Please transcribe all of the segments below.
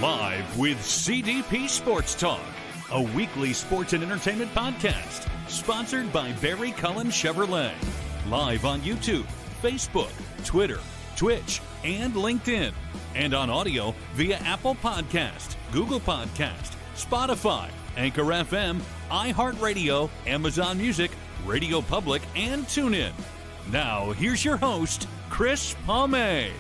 Live with CDP Sports Talk, a weekly sports and entertainment podcast sponsored by Barry Cullen Chevrolet. Live on YouTube, Facebook, Twitter, Twitch, and LinkedIn. And on audio via Apple Podcast, Google Podcast, Spotify, Anchor FM, iHeartRadio, Amazon Music, Radio Public, and TuneIn. Now, here's your host, Chris Palme.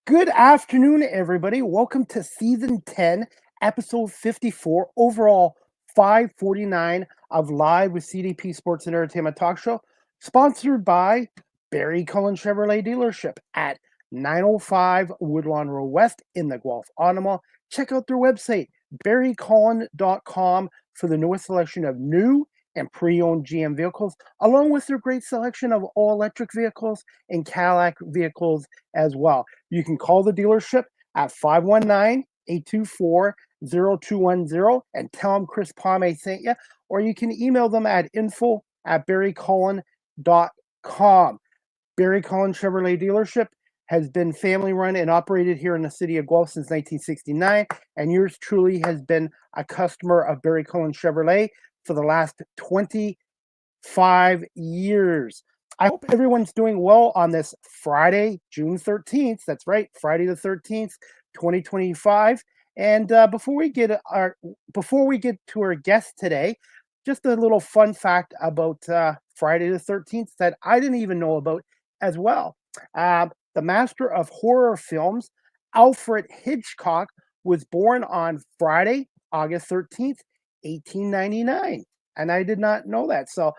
Good afternoon, everybody. Welcome to Season 10, Episode 54, overall 549 of Live with CDP Sports and Entertainment Talk Show, sponsored by Barry Cullen Chevrolet Dealership at 905 Woodlawn Road West in the Guelph Automall. Check out their website, barrycullen.com, for the newest selection of new and pre-owned GM vehicles, along with their great selection of all-electric vehicles and Cadillac vehicles as well. You can call the dealership at 519-824-0210 and tell them Chris Palme sent you, or you can email them at info@barrycullen.com. Barry Cullen Chevrolet Dealership has been family-run and operated here in the city of Guelph since 1969, and yours truly has been a customer of Barry Cullen Chevrolet for the last 25 years. I hope everyone's doing well on this Friday, June 13th. That's right, Friday the 13th, 2025. And before we get to our guest today, just a little fun fact about Friday the 13th that I didn't even know about as well. The master of horror films, Alfred Hitchcock, was born on Friday, August 13th, 1899, and I did not know that. So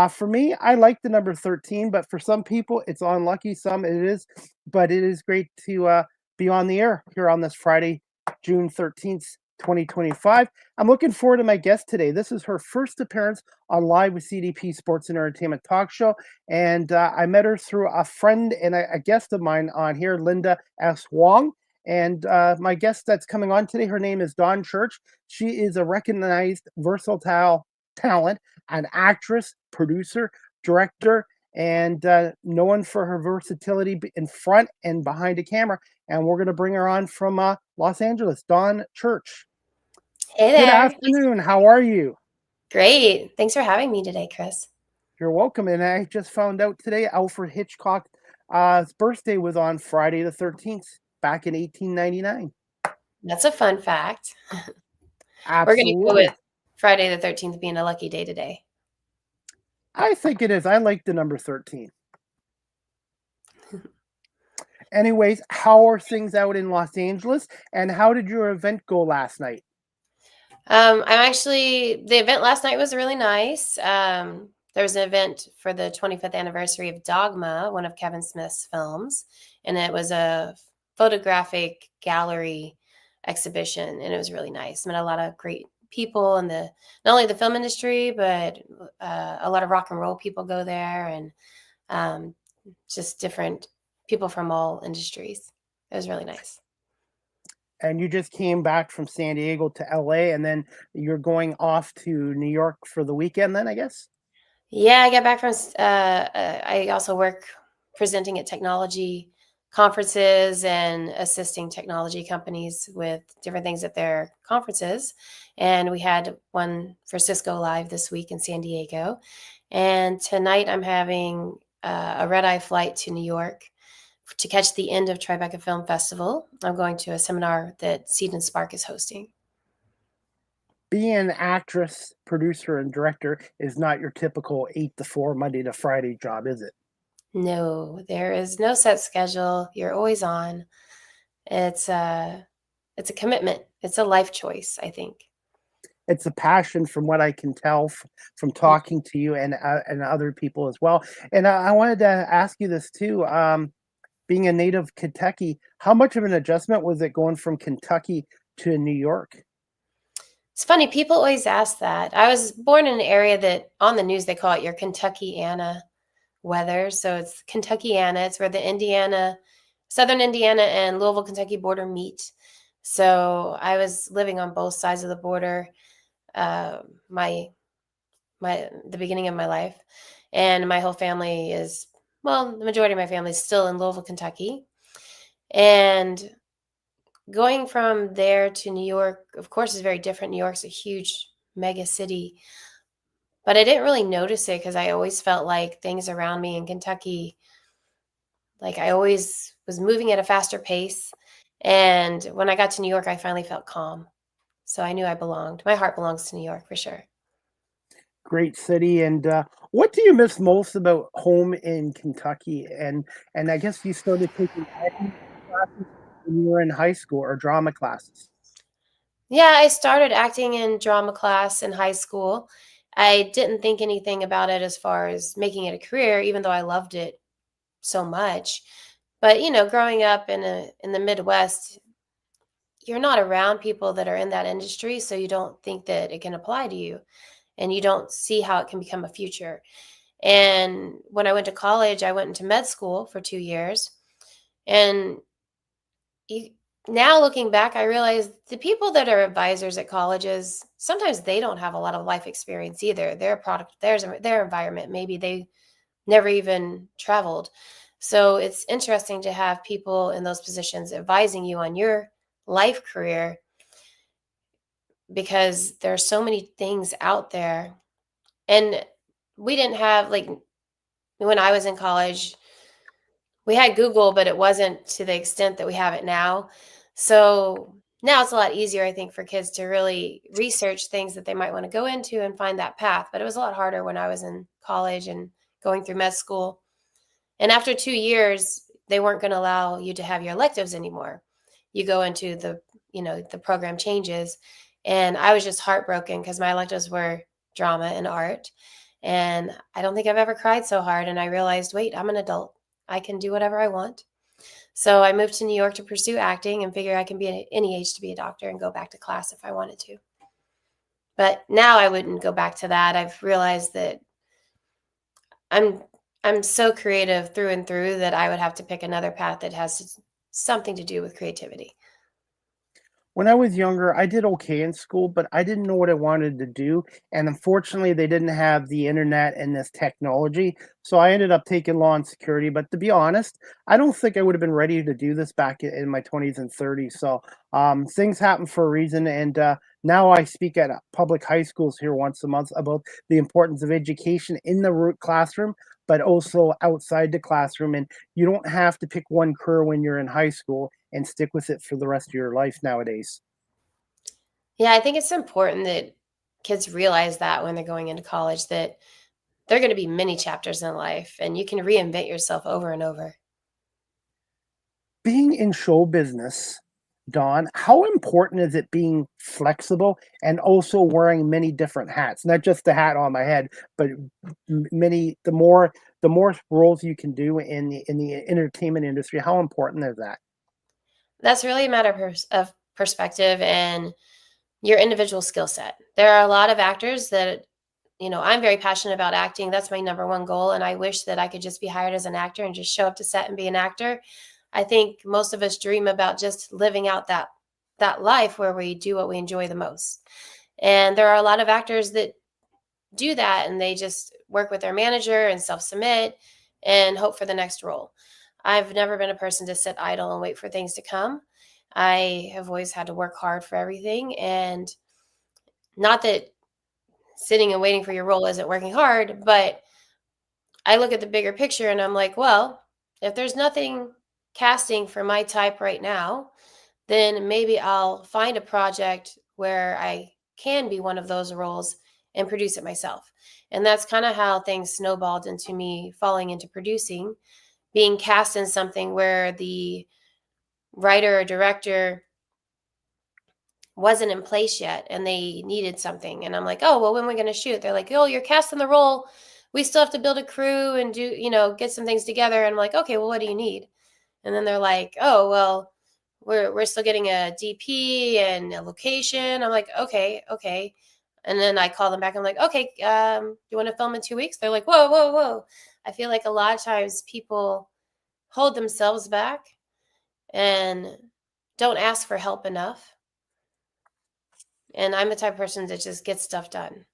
for me, I like the number 13, but for some people it's unlucky, some it is, but it is great to be on the air here on this Friday, June 13th, 2025. I'm looking forward to my guest today. This is her first appearance on Live with CDP Sports and Entertainment Talk Show, and I met her through a friend and a guest of mine on here, Linda S. Wong. And my guest that's coming on today, her name is Dawn Church. She is a recognized versatile talent, an actress, producer, director, and known for her versatility in front and behind a camera. And we're going to bring her on from Los Angeles, Dawn Church. Hey there. Good afternoon. How are you? Great. Thanks for having me today, Chris. You're welcome. And I just found out today, Alfred Hitchcock's birthday was on Friday the 13th. Back in 1899. That's a fun fact. Absolutely. We're going to go with Friday the 13th being a lucky day today. I think it is. I like the number 13. Anyways, how are things out in Los Angeles, and how did your event go last night? The event last night was really nice. There was an event for the 25th anniversary of Dogma, one of Kevin Smith's films, and it was a photographic gallery exhibition, and it was really nice. Met a lot of great people in not only the film industry, but a lot of rock and roll people go there, and just different people from all industries. It was really nice. And you just came back from San Diego to LA, and then you're going off to New York for the weekend then, I guess? Yeah, I got back from I also work presenting at technology conferences and assisting technology companies with different things at their conferences. And we had one for Cisco Live this week in San Diego. And tonight I'm having a red-eye flight to New York to catch the end of Tribeca Film Festival. I'm going to a seminar that Seed and Spark is hosting. Being an actress, producer, and director is not your typical 8 to 4 Monday to Friday job, is it? No, there is no set schedule. You're always on. It's a commitment. It's a life choice, I think. It's a passion, from what I can tell from talking to you and other people as well. And I wanted to ask you this too. Being a native Kentucky, how much of an adjustment was it going from Kentucky to New York? It's funny. People always ask that. I was born in an area that on the news they call it your Kentuckiana weather. So it's Kentuckiana. It's where the southern Indiana and Louisville, Kentucky border meet. So I was living on both sides of the border. My the beginning of my life. And my whole family is, well, the majority of my family is still in Louisville, Kentucky. And going from there to New York, of course, is very different. New York's a huge mega city, but I didn't really notice it because I always felt like things around me in Kentucky, like I always was moving at a faster pace. And when I got to New York, I finally felt calm. So I knew I belonged. My heart belongs to New York for sure. Great city. And what do you miss most about home in Kentucky? And I guess you started taking acting classes when you were in high school, or drama classes. Yeah, I started acting in drama class in high school. I didn't think anything about it as far as making it a career, even though I loved it so much. But, growing up in the Midwest, you're not around people that are in that industry, so you don't think that it can apply to you, and you don't see how it can become a future. And when I went to college, I went into med school for 2 years, and you, now looking back, I realize the people that are advisors at colleges, sometimes they don't have a lot of life experience either. Their product, their environment, maybe they never even traveled. So it's interesting to have people in those positions advising you on your life career, because there are so many things out there. And we didn't have, like, when I was in college, we had Google, but it wasn't to the extent that we have it now. So now it's a lot easier, I think, for kids to really research things that they might want to go into and find that path. But it was a lot harder when I was in college and going through med school. And after 2 years, they weren't going to allow you to have your electives anymore. You go into the program changes. And I was just heartbroken because my electives were drama and art. And I don't think I've ever cried so hard. And I realized, wait, I'm an adult. I can do whatever I want. So I moved to New York to pursue acting and figure I can be at any age to be a doctor and go back to class if I wanted to. But now I wouldn't go back to that. I've realized that I'm I'm so creative through and through that I would have to pick another path that has something to do with creativity. When I was younger, I did okay in school, but I didn't know what I wanted to do. And unfortunately, they didn't have the internet and this technology. So I ended up taking law and security. But to be honest, I don't think I would have been ready to do this back in my 20s and 30s. So things happen for a reason. And now I speak at public high schools here once a month about the importance of education in the root classroom, but also outside the classroom. And you don't have to pick one career when you're in high school and stick with it for the rest of your life nowadays. Yeah, I think it's important that kids realize that when they're going into college, that there are going to be many chapters in life and you can reinvent yourself over and over. Being in show business, Don, how important is it being flexible and also wearing many different hats? Not just the hat on my head, but many. The more roles you can do in the entertainment industry. How important is that? That's really a matter of perspective and your individual skill set. There are a lot of actors that, I'm very passionate about acting. That's my number one goal. And I wish that I could just be hired as an actor and just show up to set and be an actor. I think most of us dream about just living out that life where we do what we enjoy the most. And there are a lot of actors that do that, and they just work with their manager and self-submit and hope for the next role. I've never been a person to sit idle and wait for things to come. I have always had to work hard for everything, and not that sitting and waiting for your role isn't working hard, but I look at the bigger picture and I'm like, well, if there's nothing casting for my type right now, then maybe I'll find a project where I can be one of those roles and produce it myself. And that's kind of how things snowballed into me falling into producing, being cast in something where the writer or director wasn't in place yet and they needed something. And I'm like, oh, well, when are we going to shoot? They're like, oh, you're cast in the role. We still have to build a crew and do, get some things together. And I'm like, okay, well, what do you need? And then they're like, oh, well, we're still getting a DP and a location. I'm like, okay. And then I call them back. I'm like, okay, you want to film in 2 weeks? They're like, whoa. I feel like a lot of times people hold themselves back and don't ask for help enough. And I'm the type of person that just gets stuff done.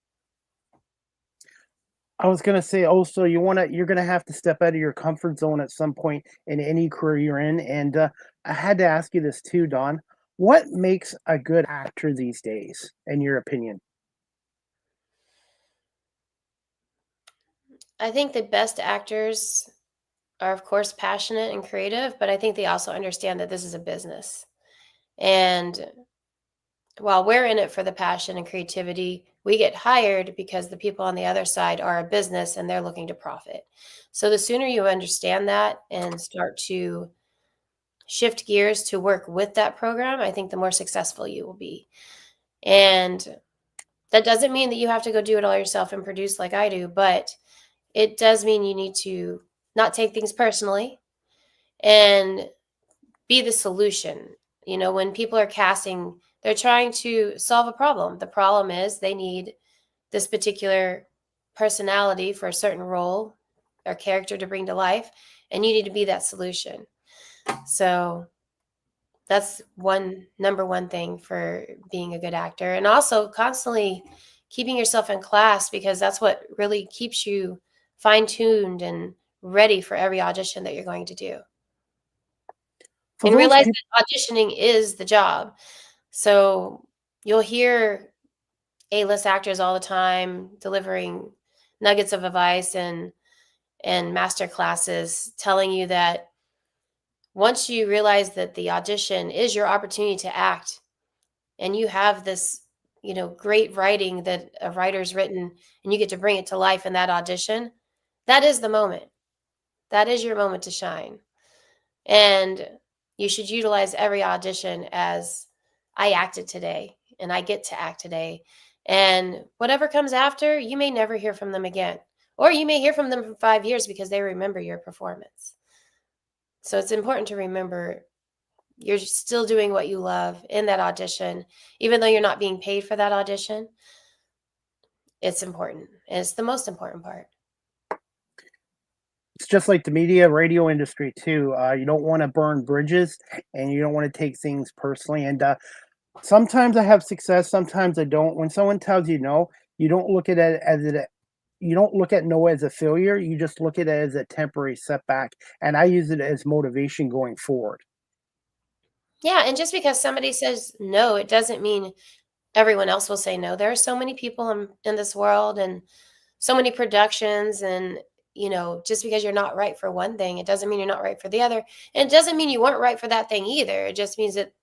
I was gonna say also you're gonna have to step out of your comfort zone at some point in any career you're in, and I had to ask you this too, Don. What makes a good actor these days, in your opinion? I think the best actors are, of course, passionate and creative, but I think they also understand that this is a business. And while we're in it for the passion and creativity, we get hired because the people on the other side are a business and they're looking to profit. So the sooner you understand that and start to shift gears to work with that program, I think the more successful you will be. And that doesn't mean that you have to go do it all yourself and produce like I do, but it does mean you need to not take things personally and be the solution. You know, when people are casting, they're trying to solve a problem. The problem is they need this particular personality for a certain role or character to bring to life, and you need to be that solution. So that's one number one thing for being a good actor. And also constantly keeping yourself in class, because that's what really keeps you fine-tuned and ready for every audition that you're going to do. For And those realize people, that auditioning is the job. So you'll hear A-list actors all the time delivering nuggets of advice and master classes telling you that once you realize that the audition is your opportunity to act, and you have this, you know, great writing that a writer's written, and you get to bring it to life in that audition, that is the moment. That is your moment to shine. And you should utilize every audition as I acted today and I get to act today. And whatever comes after, you may never hear from them again. Or you may hear from them for 5 years because they remember your performance. So it's important to remember you're still doing what you love in that audition, even though you're not being paid for that audition. It's important. And it's the most important part. it's just like the media, radio industry too. You don't want to burn bridges, and you don't want to take things personally. And sometimes I have success, sometimes I don't. When someone tells you no, you don't look at it as you don't look at no as a failure. You just look at it as a temporary setback, and I use it as motivation going forward. Yeah, and just because somebody says no, it doesn't mean everyone else will say no. There are so many people in this world and so many productions, and just because you're not right for one thing, it doesn't mean you're not right for the other. And it doesn't mean you weren't right for that thing either. It just means that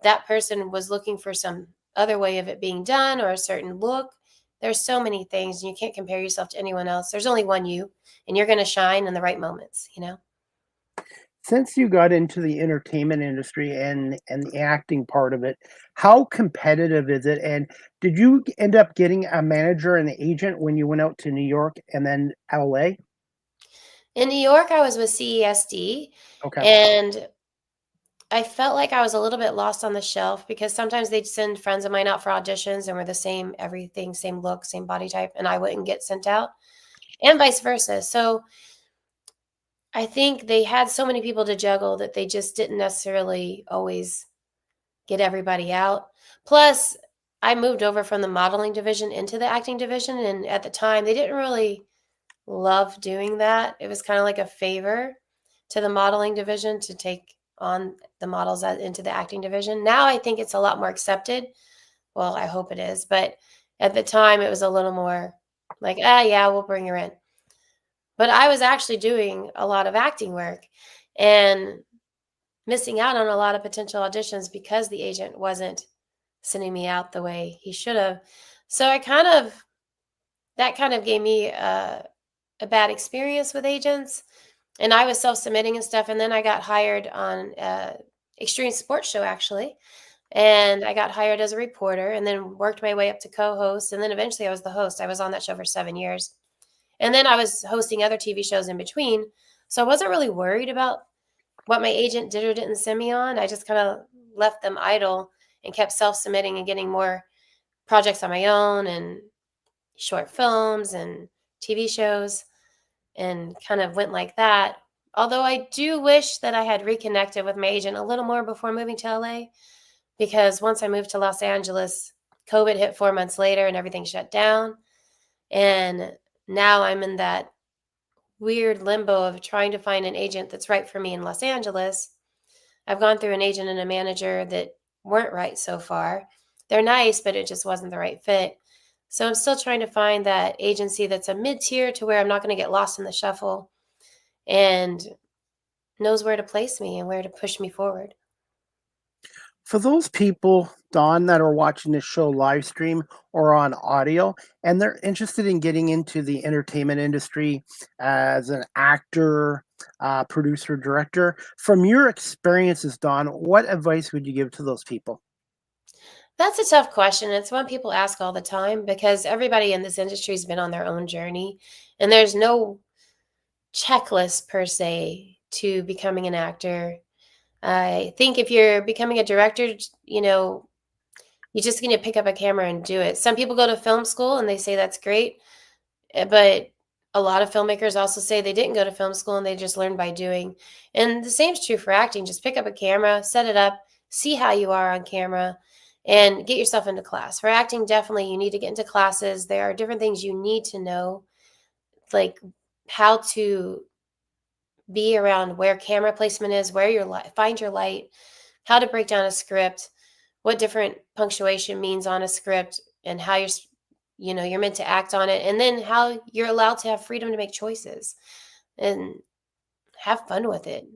that person was looking for some other way of it being done or a certain look. There's so many things, and you can't compare yourself to anyone else. There's only one you, and you're going to shine in the right moments. Since you got into the entertainment industry and the acting part of it, how competitive is it? And did you end up getting a manager and an agent when you went out to New York and then LA? In New York, I was with CESD, Okay. and I felt like I was a little bit lost on the shelf because sometimes they'd send friends of mine out for auditions and we're the same everything, same look, same body type, and I wouldn't get sent out, and vice versa. So I think they had so many people to juggle that they just didn't necessarily always get everybody out. Plus, I moved over from the modeling division into the acting division, and at the time, they didn't really love doing that. It was kind of like a favor to the modeling division to take on the models into the acting division. Now I think it's a lot more accepted. Well, I hope it is, but at the time it was a little more like, yeah, we'll bring her in. But I was actually doing a lot of acting work and missing out on a lot of potential auditions because the agent wasn't sending me out the way he should have. So that kind of gave me a bad experience with agents, and I was self-submitting and stuff. And then I got hired on extreme sports show, actually, and I got hired as a reporter and then worked my way up to co-host, and then eventually I was the host. I was on that show for 7 years, and then I was hosting other TV shows in between. So I wasn't really worried about what my agent did or didn't send me on. I just kind of left them idle and kept self-submitting and getting more projects on my own and short films and TV shows, and kind of went like that. Although I do wish that I had reconnected with my agent a little more before moving to LA, because once I moved to Los Angeles, COVID hit 4 months later and everything shut down. And now I'm in that weird limbo of trying to find an agent that's right for me in Los Angeles. I've gone through an agent and a manager that weren't right so far. They're nice, but it just wasn't the right fit. So I'm still trying to find that agency that's a mid-tier to where I'm not going to get lost in the shuffle and knows where to place me and where to push me forward. For those people, Don, that are watching this show live stream or on audio, and they're interested in getting into the entertainment industry as an actor, producer, director, from your experiences, Don, what advice would you give to those people? That's a tough question. It's one people ask all the time because everybody in this industry has been on their own journey, and there's no checklist per se to becoming an actor. I think if you're becoming a director, you just need to pick up a camera and do it. Some people go to film school and they say that's great, but a lot of filmmakers also say they didn't go to film school and they just learned by doing. And the same is true for acting. Just pick up a camera, set it up, see how you are on camera, and get yourself into class. For acting, definitely you need to get into classes. There are different things you need to know, like how to be around where camera placement is, where your light, find your light, how to break down a script, what different punctuation means on a script, and how you're meant to act on it, and then how you're allowed to have freedom to make choices and have fun with it.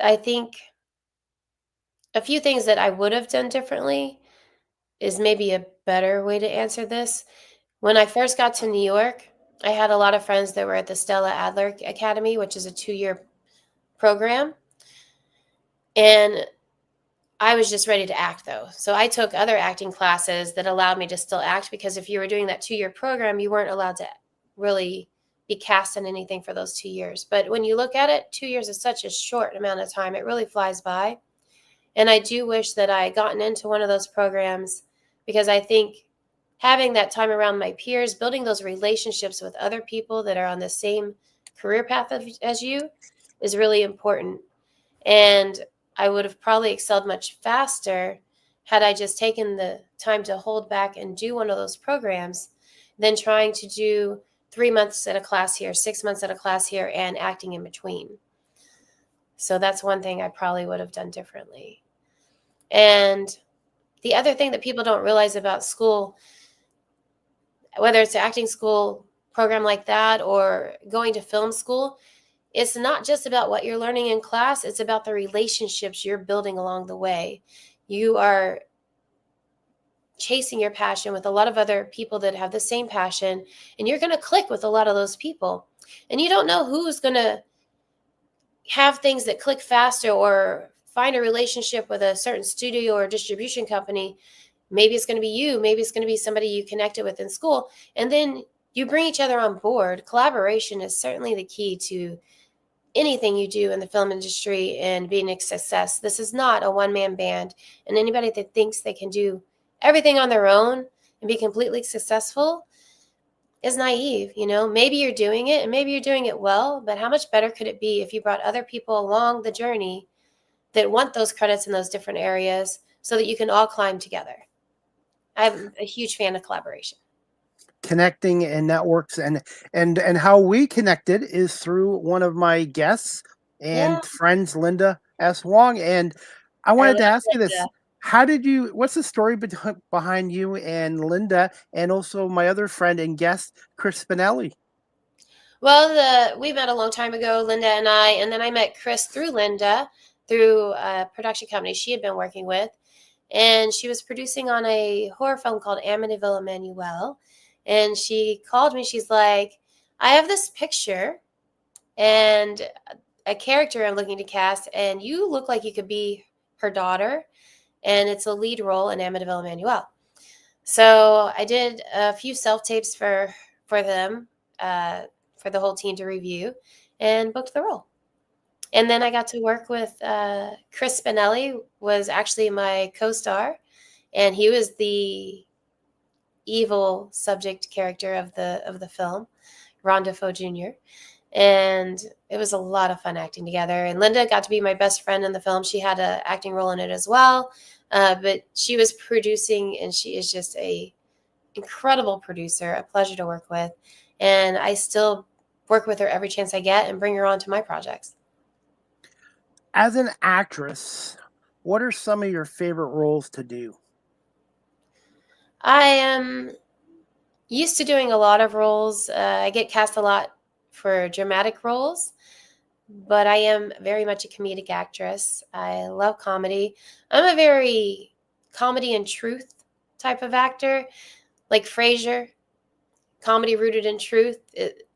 I think a few things that I would have done differently is maybe a better way to answer this. When I first got to New York, I had a lot of friends that were at the Stella Adler Academy, which is a 2-year program. And I was just ready to act, though. So I took other acting classes that allowed me to still act, because if you were doing that 2-year program, you weren't allowed to really be cast in anything for those 2 years. But when you look at it, 2 years is such a short amount of time. It really flies by. And I do wish that I had gotten into one of those programs, because I think having that time around my peers, building those relationships with other people that are on the same career path as you is really important. And I would have probably excelled much faster had I just taken the time to hold back and do one of those programs than trying to do 3 months at a class here, 6 months at a class here, and acting in between. So that's one thing I probably would have done differently. And the other thing that people don't realize about school, whether it's an acting school program like that or going to film school, it's not just about what you're learning in class. It's about the relationships you're building along the way. You are chasing your passion with a lot of other people that have the same passion, and you're going to click with a lot of those people. And you don't know who's going to have things that click faster or find a relationship with a certain studio or distribution company. Maybe it's going to be you. Maybe it's going to be somebody you connected with in school. And then you bring each other on board. Collaboration is certainly the key to anything you do in the film industry and being a success. This is not a one-man band. And anybody that thinks they can do everything on their own and be completely successful is naive. Maybe you're doing it and maybe you're doing it well, but how much better could it be if you brought other people along the journey that want those credits in those different areas so that you can all climb together? I'm a huge fan of collaboration. Connecting and networks, and how we connected is through one of my guests Yeah, and friends, Linda S. Wong. And I I wanted love to ask you this. Linda. What's the story behind you and Linda, and also my other friend and guest, Chris Spinelli? Well, we met a long time ago, Linda and I, and then I met Chris through Linda, through a production company she had been working with. And she was producing on a horror film called Amityville Emmanuel. And she called me. She's like, I have this picture and a character I'm looking to cast, and you look like you could be her daughter. And it's a lead role in Amityville Emmanuel. So I did a few self-tapes for them, for the whole team to review, and booked the role. And then I got to work with Chris Spinelli, was actually my co-star, and he was the evil subject character of the film, Ron Defoe Jr. And it was a lot of fun acting together. And Linda got to be my best friend in the film. She had an acting role in it as well, but she was producing, and she is just a incredible producer, a pleasure to work with. And I still work with her every chance I get and bring her on to my projects. As an actress, what are some of your favorite roles to do? I am used to doing a lot of roles. I get cast a lot for dramatic roles, but I am very much a comedic actress. I love comedy. I'm a very comedy and truth type of actor, like Frasier, comedy rooted in truth.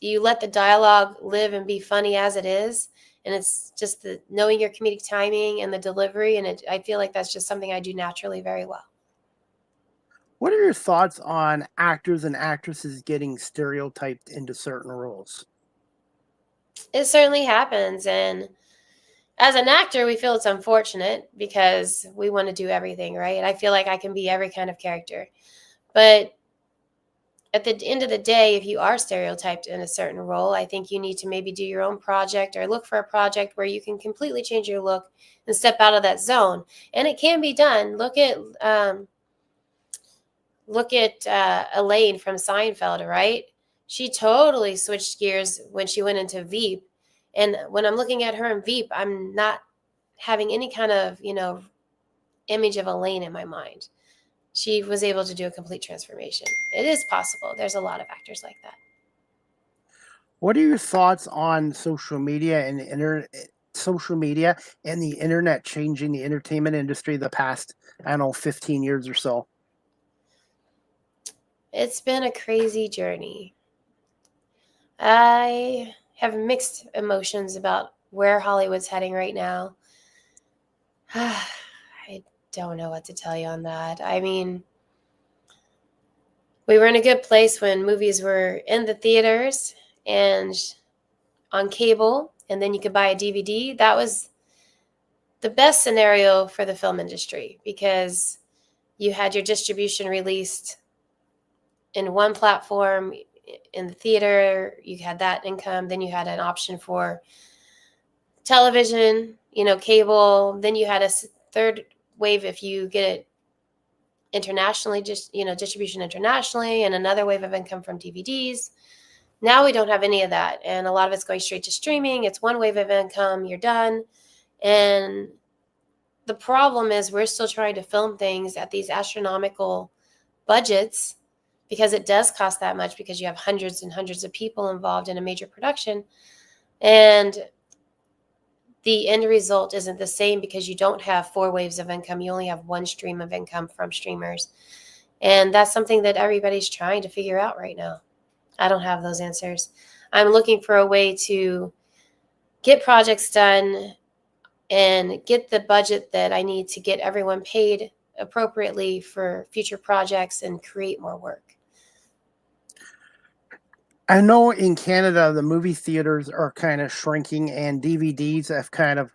You let the dialogue live and be funny as it is, and it's just the knowing your comedic timing and the delivery, and I feel like that's just something I do naturally very well. What are your thoughts on actors and actresses getting stereotyped into certain roles? It certainly happens, and as an actor, we feel it's unfortunate because we want to do everything, right? I feel like I can be every kind of character. But at the end of the day, if you are stereotyped in a certain role, I think you need to maybe do your own project or look for a project where you can completely change your look and step out of that zone. And it can be done. Look at Elaine from Seinfeld, right? She totally switched gears when she went into Veep. And when I'm looking at her in Veep, I'm not having any kind of, image of Elaine in my mind. She was able to do a complete transformation. It is possible. There's a lot of actors like that. What are your thoughts on social media and the internet changing the entertainment industry the past, I don't know, 15 years or so? It's been a crazy journey. I have mixed emotions about where Hollywood's heading right now. I don't know what to tell you on that. I mean, we were in a good place when movies were in the theaters and on cable, and then you could buy a DVD. That was the best scenario for the film industry because you had your distribution released in one platform in the theater, you had that income, then you had an option for television, cable, then you had a third wave if you get it internationally, just distribution internationally, and another wave of income from DVDs. Now we don't have any of that, and a lot of it's going straight to streaming. It's one wave of income, you're done. And the problem is we're still trying to film things at these astronomical budgets because it does cost that much because you have hundreds and hundreds of people involved in a major production. And the end result isn't the same because you don't have four waves of income. You only have one stream of income from streamers. And that's something that everybody's trying to figure out right now. I don't have those answers. I'm looking for a way to get projects done and get the budget that I need to get everyone paid appropriately for future projects and create more work. I know in Canada, the movie theaters are kind of shrinking and DVDs have kind of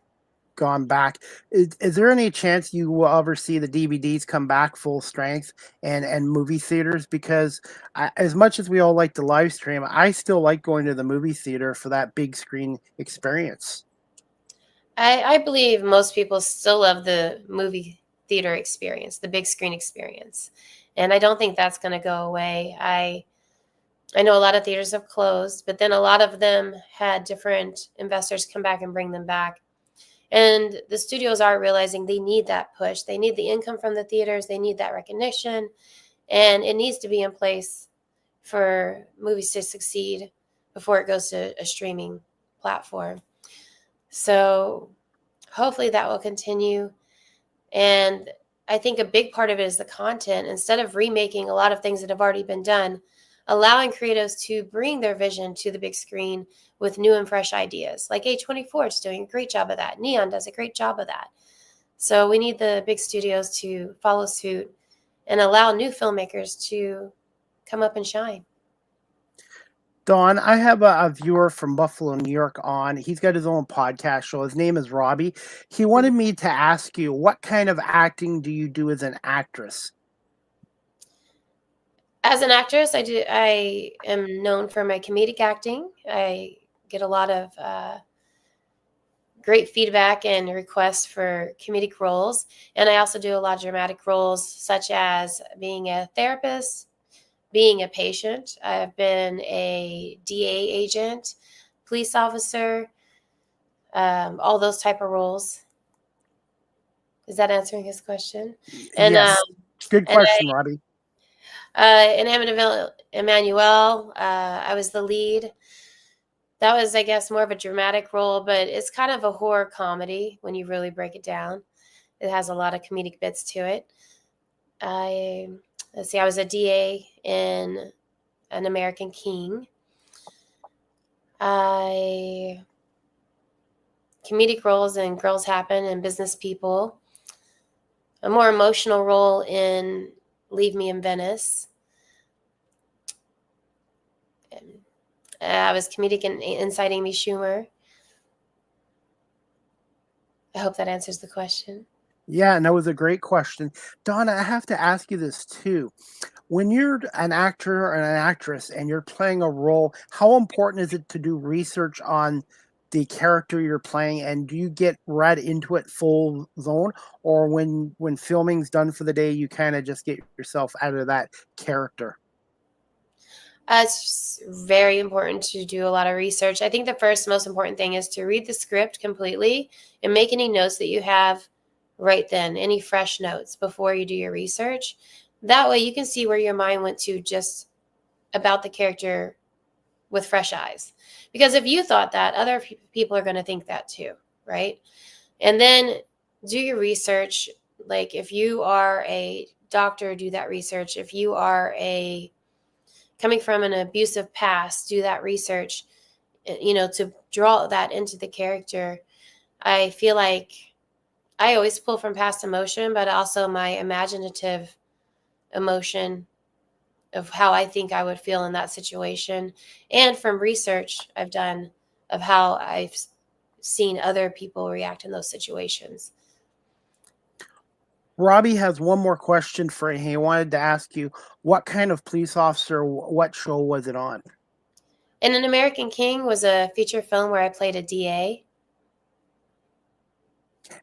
gone back. Is there any chance you will ever see the DVDs come back full strength and movie theaters? Because as much as we all like to live stream, I still like going to the movie theater for that big screen experience. I believe most people still love the movie theater experience, the big screen experience. And I don't think that's going to go away. I know a lot of theaters have closed, but then a lot of them had different investors come back and bring them back. And the studios are realizing they need that push. They need the income from the theaters. They need that recognition. And it needs to be in place for movies to succeed before it goes to a streaming platform. So hopefully that will continue. And I think a big part of it is the content. Instead of remaking a lot of things that have already been done, allowing creatives to bring their vision to the big screen with new and fresh ideas. Like A24 is doing a great job of that. Neon does a great job of that. So we need the big studios to follow suit and allow new filmmakers to come up and shine. Don, I have a viewer from Buffalo, New York on. He's got his own podcast show. His name is Robbie. He wanted me to ask you, what kind of acting do you do as an actress? As an actress, I am known for my comedic acting. I get a lot of great feedback and requests for comedic roles. And I also do a lot of dramatic roles, such as being a therapist, being a patient. I've been a DA agent, police officer, all those type of roles. Is that answering his question? And Yes. Good and question, Robbie. in Emmanuel, I was the lead. That was, I guess, more of a dramatic role, but it's kind of a horror comedy when you really break it down. It has a lot of comedic bits to it. I was a DA in An American King. Comedic roles in Girls Happen and Business People. A more emotional role in Leave Me in Venice. I was comedic in Inside Amy Schumer. I hope that answers the question. Yeah, and that was a great question. Donna, I have to ask you this too. When you're an actor or an actress and you're playing a role, how important is it to do research on the character you're playing, and do you get right into it full zone, or when filming's done for the day, you kind of just get yourself out of that character? It's very important to do a lot of research. I think the first most important thing is to read the script completely and make any notes that you have right then, any fresh notes before you do your research. That way you can see where your mind went to just about the character with fresh eyes. Because if you thought that, other people are going to think that too, right? And then do your research. Like if you are a doctor, do that research. If you are coming from an abusive past, do that research, to draw that into the character. I feel like I always pull from past emotion, but also my imaginative emotion of how I think I would feel in that situation, and from research I've done of how I've seen other people react in those situations. Robbie has one more question for you. He wanted to ask you, what kind of police officer, what show was it on? And An American King was a feature film where I played a DA.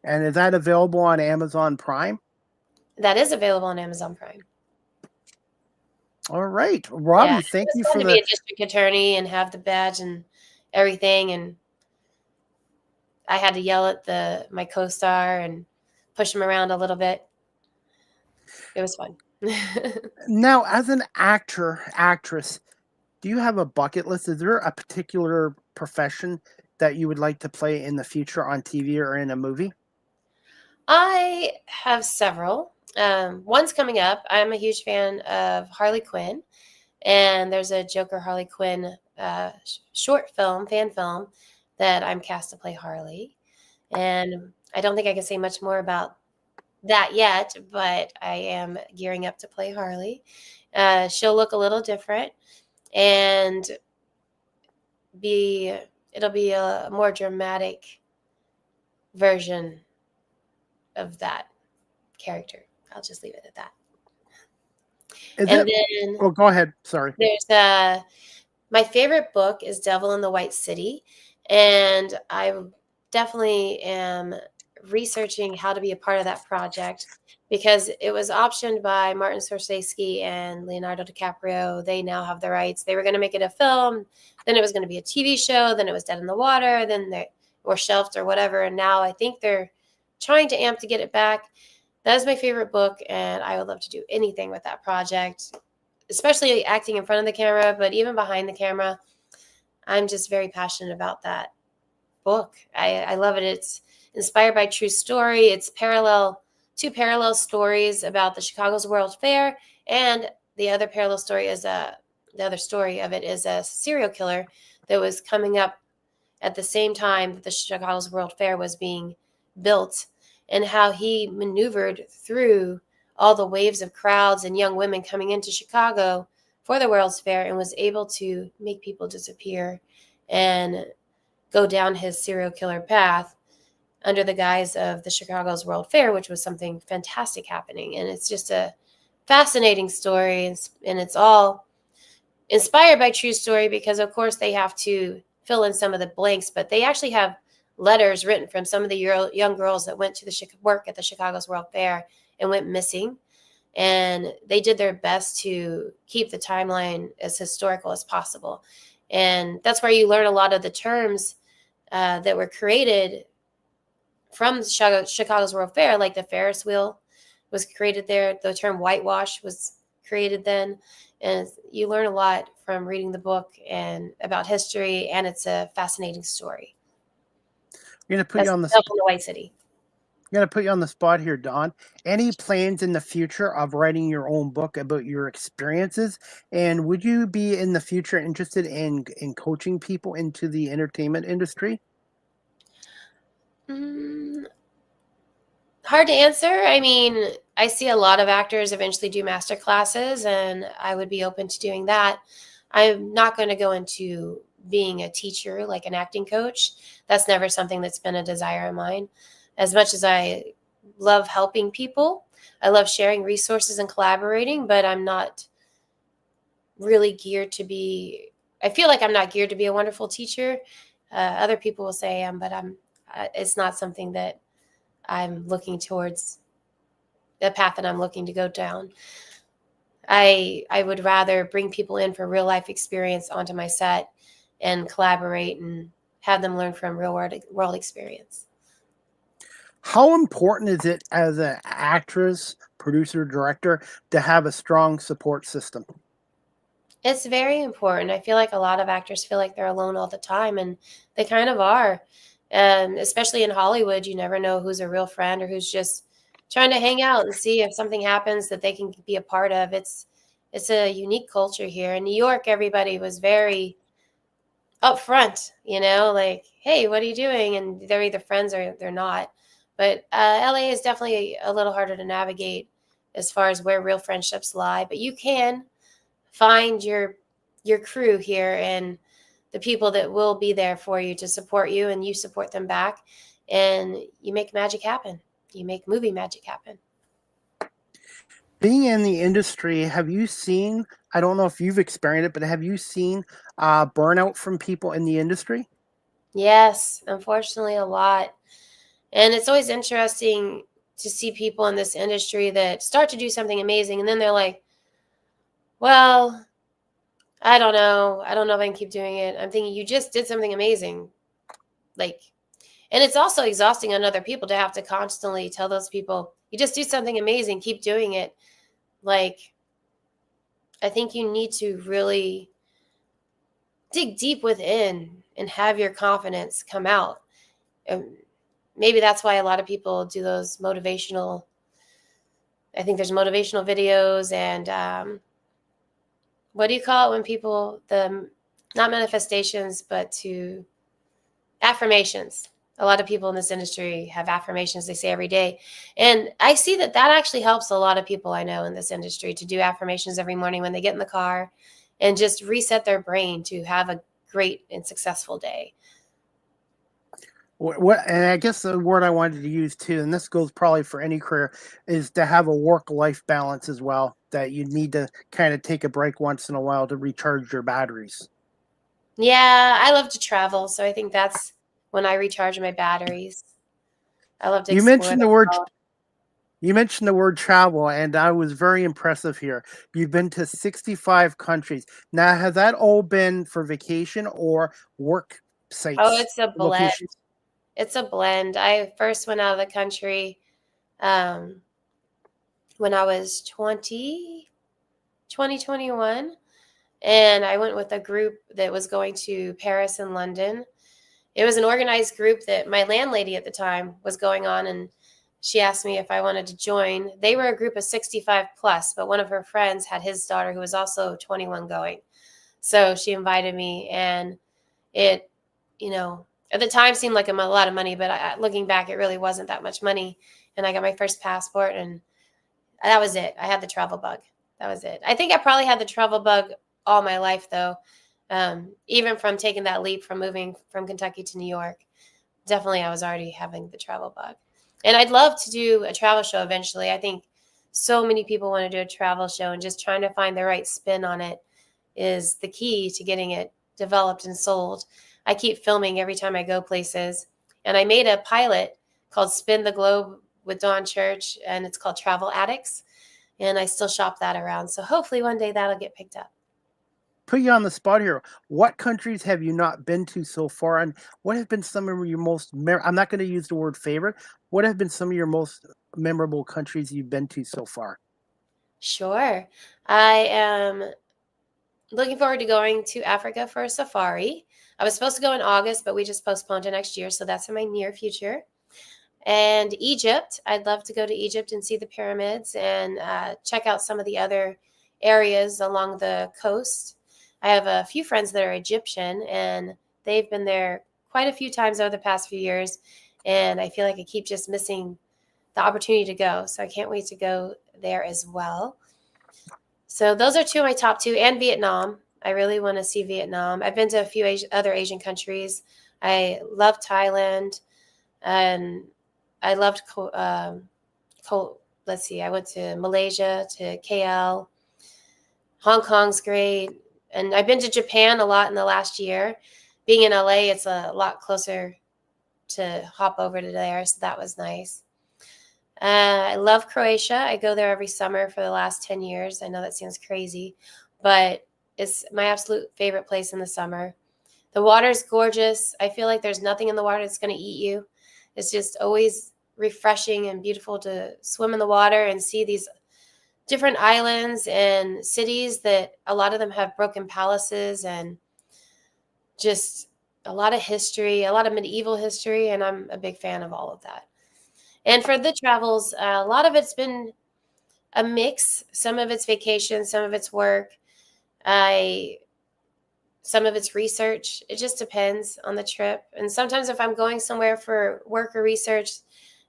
And is that available on Amazon Prime? That is available on Amazon Prime. All right. Robbie, Yeah, thank it you was fun for to be a district attorney and have the badge and everything. And I had to yell at my co-star and push him around a little bit. It was fun. Now, as an actress, do you have a bucket list? Is there a particular profession that you would like to play in the future on TV or in a movie? I have several. One's coming up. I'm a huge fan of Harley Quinn, and there's a Joker Harley Quinn short film, fan film, that I'm cast to play Harley. And I don't think I can say much more about that yet, but I am gearing up to play Harley. She'll look a little different, and it'll be a more dramatic version of that character. I'll just leave it at that. Then go ahead. Sorry. There's my favorite book is Devil in the White City, and I definitely am researching how to be a part of that project because it was optioned by Martin Scorsese and Leonardo DiCaprio. They now have the rights. They were going to make it a film, then it was going to be a TV show, then it was Dead in the Water, then they were shelved or whatever, and now I think they're trying to amp to get it back. That is my favorite book, and I would love to do anything with that project, especially acting in front of the camera, but even behind the camera. I'm just very passionate about that book. I love it. It's inspired by true story. It's two parallel stories about the Chicago's World Fair, and the other parallel story is the other story of it is a serial killer that was coming up at the same time that the Chicago's World Fair was being built, and how he maneuvered through all the waves of crowds and young women coming into Chicago for the World's Fair and was able to make people disappear and go down his serial killer path under the guise of the Chicago's World Fair, which was something fantastic happening. And it's just a fascinating story, and it's all inspired by true story because, of course, they have to fill in some of the blanks, but they actually have letters written from some of the young girls that went to work at the Chicago's World Fair and went missing. And they did their best to keep the timeline as historical as possible. And that's where you learn a lot of the terms that were created from Chicago's World Fair, like the Ferris wheel was created there. The term whitewash was created then. And you learn a lot from reading the book and about history, and it's a fascinating story. I'm going to put That's you on the Devil in the White City. I'm going to put you on the spot here, Don. Any plans in the future of writing your own book about your experiences? And would you be in the future interested in coaching people into the entertainment industry? Hard to answer. I mean, I see a lot of actors eventually do master classes, and I would be open to doing that. I'm not going to go into being a teacher, like an acting coach. That's never something that's been a desire of mine. As much as I love helping people, I love sharing resources and collaborating, but I'm not really geared to be, I feel like I'm not geared to be a wonderful teacher. Other people will say I am, but it's not something that I'm looking towards, the path that I'm looking to go down. I would rather bring people in for real life experience onto my set and collaborate and have them learn from real world experience. How important is it as an actress, producer, director to have a strong support system? It's very important. I feel like a lot of actors feel like they're alone all the time, and they kind of are. Especially in Hollywood, you never know who's a real friend or who's just trying to hang out and see if something happens that they can be a part of. It's a unique culture here. In New York, everybody was very upfront, like, hey, what are you doing? And they're either friends or they're not. But LA is definitely a little harder to navigate as far as where real friendships lie. But you can find your crew here and the people that will be there for you to support you, and you support them back, and you make magic happen. You make movie magic happen. Being in the industry, have you seen, I don't know if you've experienced it, but have you seen burnout from people in the industry? Yes, unfortunately, a lot. And it's always interesting to see people in this industry that start to do something amazing, and then they're like, well, I don't know. I don't know if I can keep doing it. I'm thinking, you just did something amazing. Like, and it's also exhausting on other people to have to constantly tell those people, you just do something amazing, keep doing it. Like, I think you need to really dig deep within and have your confidence come out. And maybe that's why a lot of people do those motivational, I think there's motivational videos and what do you call it when people, not manifestations, but to affirmations. A lot of people in this industry have affirmations they say every day. And I see that actually helps a lot of people I know in this industry to do affirmations every morning when they get in the car and just reset their brain to have a great and successful day. And I guess the word I wanted to use too, and this goes probably for any career, is to have a work-life balance as well, that you need to kind of take a break once in a while to recharge your batteries. Yeah, I love to travel, so I think that's when I recharge my batteries. I love to explore the world. You mentioned the word travel, and I was very impressive here. You've been to 65 countries. Now, has that all been for vacation or work sites? Oh, it's a blend. Locations? It's a blend. I first went out of the country when I was 21, and I went with a group that was going to Paris and London. It was an organized group that my landlady at the time was going on, and she asked me if I wanted to join. They were a group of 65 plus, but one of her friends had his daughter who was also 21 going. So she invited me, and it, at the time seemed like a lot of money, but looking back, it really wasn't that much money. And I got my first passport, and that was it. I had the travel bug. That was it. I think I probably had the travel bug all my life, though. Even from taking that leap from moving from Kentucky to New York, definitely I was already having the travel bug. And I'd love to do a travel show eventually. I think so many people want to do a travel show, and just trying to find the right spin on it is the key to getting it developed and sold. I keep filming every time I go places, and I made a pilot called Spin the Globe with Dawn Church, and it's called Travel Addicts. and I still shop that around. So hopefully one day that'll get picked up. Put you on the spot here. What countries have you not been to so far, and what have been some of your most I'm not going to use the word favorite. What have been some of your most memorable countries you've been to so far? Sure. I am looking forward to going to Africa for a safari. I was supposed to go in August, but we just postponed to next year, so that's in my near future. And Egypt, I'd love to go to Egypt and see the pyramids and check out some of the other areas along the coast. I have a few friends that are Egyptian, and they've been there quite a few times over the past few years, and I feel like I keep just missing the opportunity to go. So I can't wait to go there as well. So those are two of my top two, and Vietnam. I really want to see Vietnam. I've been to a few other Asian countries. I love Thailand, and I loved, let's see, I went to Malaysia, to KL. Hong Kong's great. And I've been to Japan a lot in the last year. Being in LA, it's a lot closer to hop over to there, so that was nice. I love Croatia. I go there every summer for the last 10 years. I know that sounds crazy, but it's my absolute favorite place in the summer. The water's gorgeous. I feel like there's nothing in the water that's going to eat you. It's just always refreshing and beautiful to swim in the water and see these different islands and cities that a lot of them have broken palaces and just a lot of history, a lot of medieval history, and I'm a big fan of all of that. And for the travels, a lot of it's been a mix. Some of it's vacation, some of it's work, some of it's research. It just depends on the trip. And sometimes if I'm going somewhere for work or research,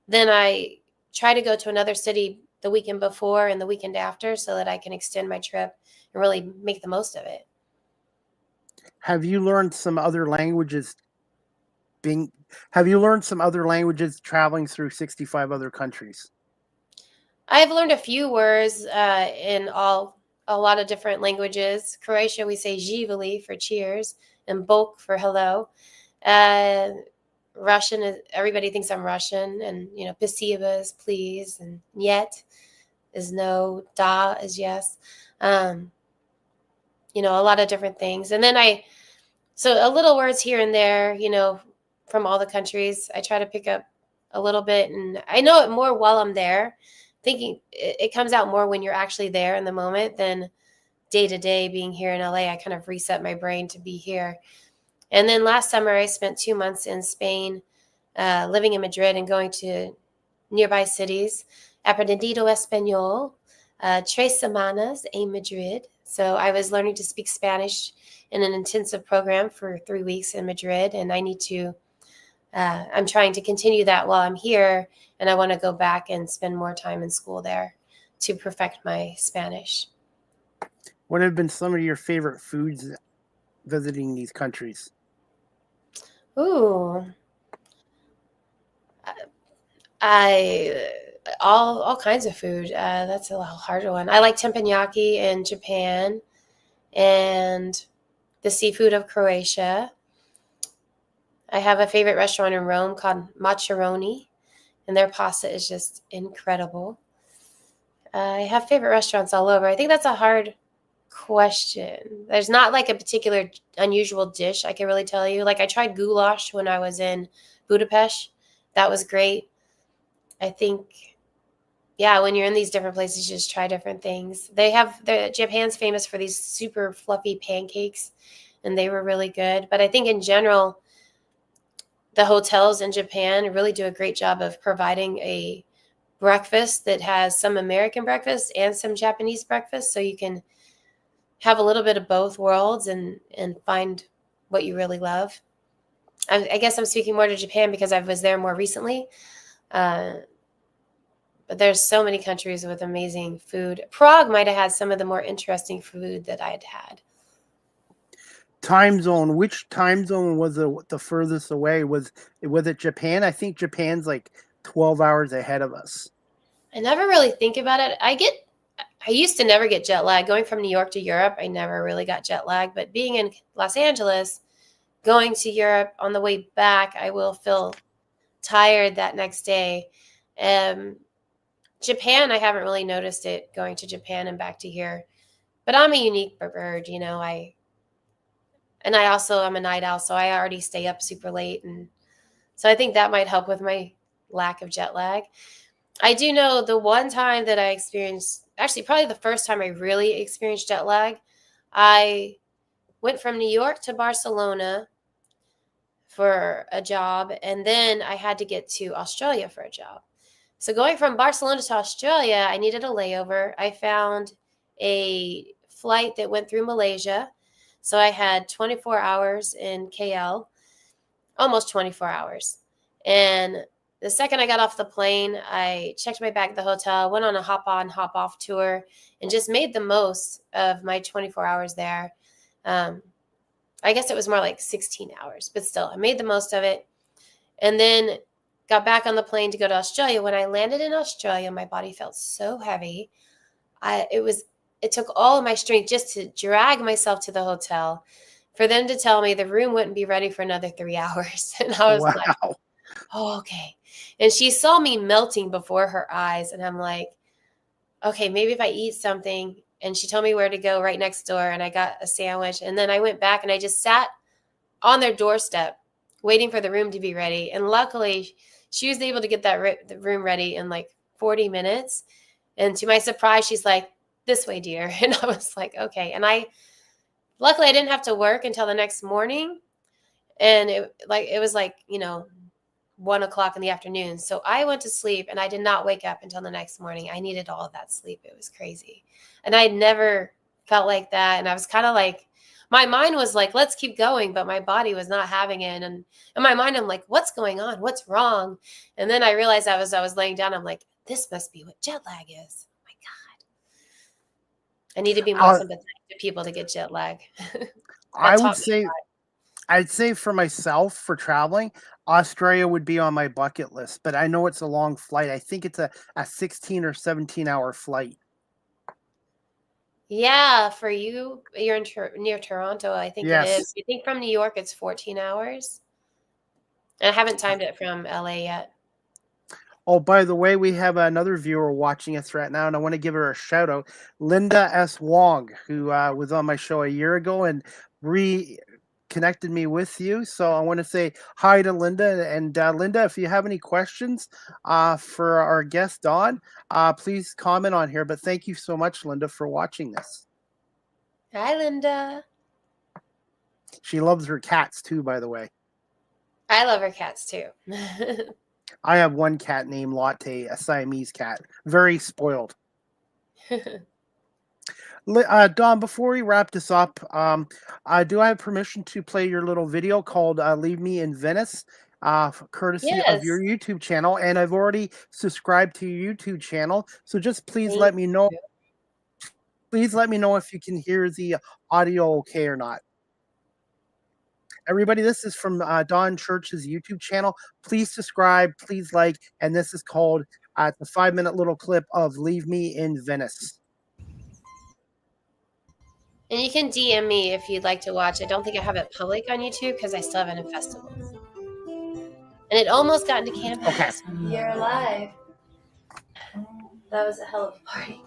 then I try to go to another city the weekend before and the weekend after so that I can extend my trip and really make the most of it. Have you learned some other languages traveling through 65 other countries? I've learned a few words in a lot of different languages. Croatia, we say živeli for cheers and bok for hello. Russian is, everybody thinks I'm Russian, and spasiba is please, and yet is no, da is yes. A lot of different things. And then so a little words here and there, from all the countries. I try to pick up a little bit, and I know it more while I'm there. Thinking it comes out more when you're actually there in the moment than day to day being here in LA. I kind of reset my brain to be here. And then last summer, I spent 2 months in Spain, living in Madrid and going to nearby cities. Aprendido español, 3 semanas en Madrid. So I was learning to speak Spanish in an intensive program for 3 weeks in Madrid, and I'm trying to continue that while I'm here, and I want to go back and spend more time in school there to perfect my Spanish. What have been some of your favorite foods visiting these countries? Ooh, all kinds of food. That's a harder one. I like teppanyaki in Japan and the seafood of Croatia. I have a favorite restaurant in Rome called Maccheroni, and their pasta is just incredible. I have favorite restaurants all over. I think that's a hard question. There's not like a particular unusual dish I can really tell you. Like I tried goulash when I was in Budapest. That was great. I think, when you're in these different places, you just try different things. Japan's famous for these super fluffy pancakes, and they were really good. But I think in general, the hotels in Japan really do a great job of providing a breakfast that has some American breakfast and some Japanese breakfast, so you can have a little bit of both worlds and find what you really love. I guess I'm speaking more to Japan because I was there more recently. But there's so many countries with amazing food. Prague might have had some of the more interesting food that I had. Time zone. Which time zone was the furthest away? Was it Japan? I think Japan's like 12 hours ahead of us. I never really think about it. I used to never get jet lag. Going from New York to Europe, I never really got jet lag. But being in Los Angeles, going to Europe on the way back, I will feel tired that next day. Japan, I haven't really noticed it going to Japan and back to here. But I'm a unique bird, you know. I also am a night owl, so I already stay up super late, and so I think that might help with my lack of jet lag. I do know the one time that I experienced, actually probably the first time I really experienced jet lag, I went from New York to Barcelona for a job, and then I had to get to Australia for a job. So going from Barcelona to Australia, I needed a layover. I found a flight that went through Malaysia. So I had 24 hours in KL, almost 24 hours. And the second I got off the plane, I checked my bag at the hotel, went on a hop on, hop off tour, and just made the most of my 24 hours there. I guess it was more like 16 hours, but still, I made the most of it. And then got back on the plane to go to Australia. When I landed in Australia, my body felt so heavy. It took all of my strength just to drag myself to the hotel for them to tell me the room wouldn't be ready for another 3 hours. And I was like, Wow. oh, okay. And she saw me melting before her eyes. And I'm like, okay, maybe if I eat something. And she told me where to go right next door. And I got a sandwich. And then I went back and I just sat on their doorstep waiting for the room to be ready. And luckily, she was able to get the room ready in like 40 minutes. And to my surprise, she's like, this way, dear. And I was like, okay. And luckily I didn't have to work until the next morning. And it was like, 1:00 in the afternoon. So I went to sleep and I did not wake up until the next morning. I needed all of that sleep. It was crazy. And I'd never felt like that. And I was kind of like, my mind was like, let's keep going. But my body was not having it. And in my mind, I'm like, what's going on? What's wrong? And then I realized I was laying down. I'm like, this must be what jet lag is. Oh my God. I need to be more sympathetic to people to get jet lag. I'd say for myself, for traveling, Australia would be on my bucket list, but I know it's a long flight. I think it's a 16 or 17-hour flight. Yeah, for you, you're near Toronto, I think it is. Yes. I think from New York, it's 14 hours. And I haven't timed it from LA yet. Oh, by the way, we have another viewer watching us right now, and I want to give her a shout out. Linda S. Wong, who was on my show a year ago and reconnected me with you. So I want to say hi to Linda. And Linda, if you have any questions for our guest, Dawn, please comment on here. But thank you so much, Linda, for watching this. Hi, Linda. She loves her cats, too, by the way. I love her cats, too. I have one cat named Latte, a Siamese cat. Very spoiled. Don, before we wrap this up, do I have permission to play your little video called Leave Me in Venice, courtesy of your YouTube channel? And I've already subscribed to your YouTube channel. So just please let me know. Please let me know if you can hear the audio okay or not. Everybody, this is from Don Church's YouTube channel. Please subscribe, please like, and this is called the 5-minute little clip of Leave Me in Venice. And you can DM me if you'd like to watch. I don't think I have it public on YouTube because I still have it in festivals. And it almost got into Canada. Okay. You're alive. That was a hell of a party.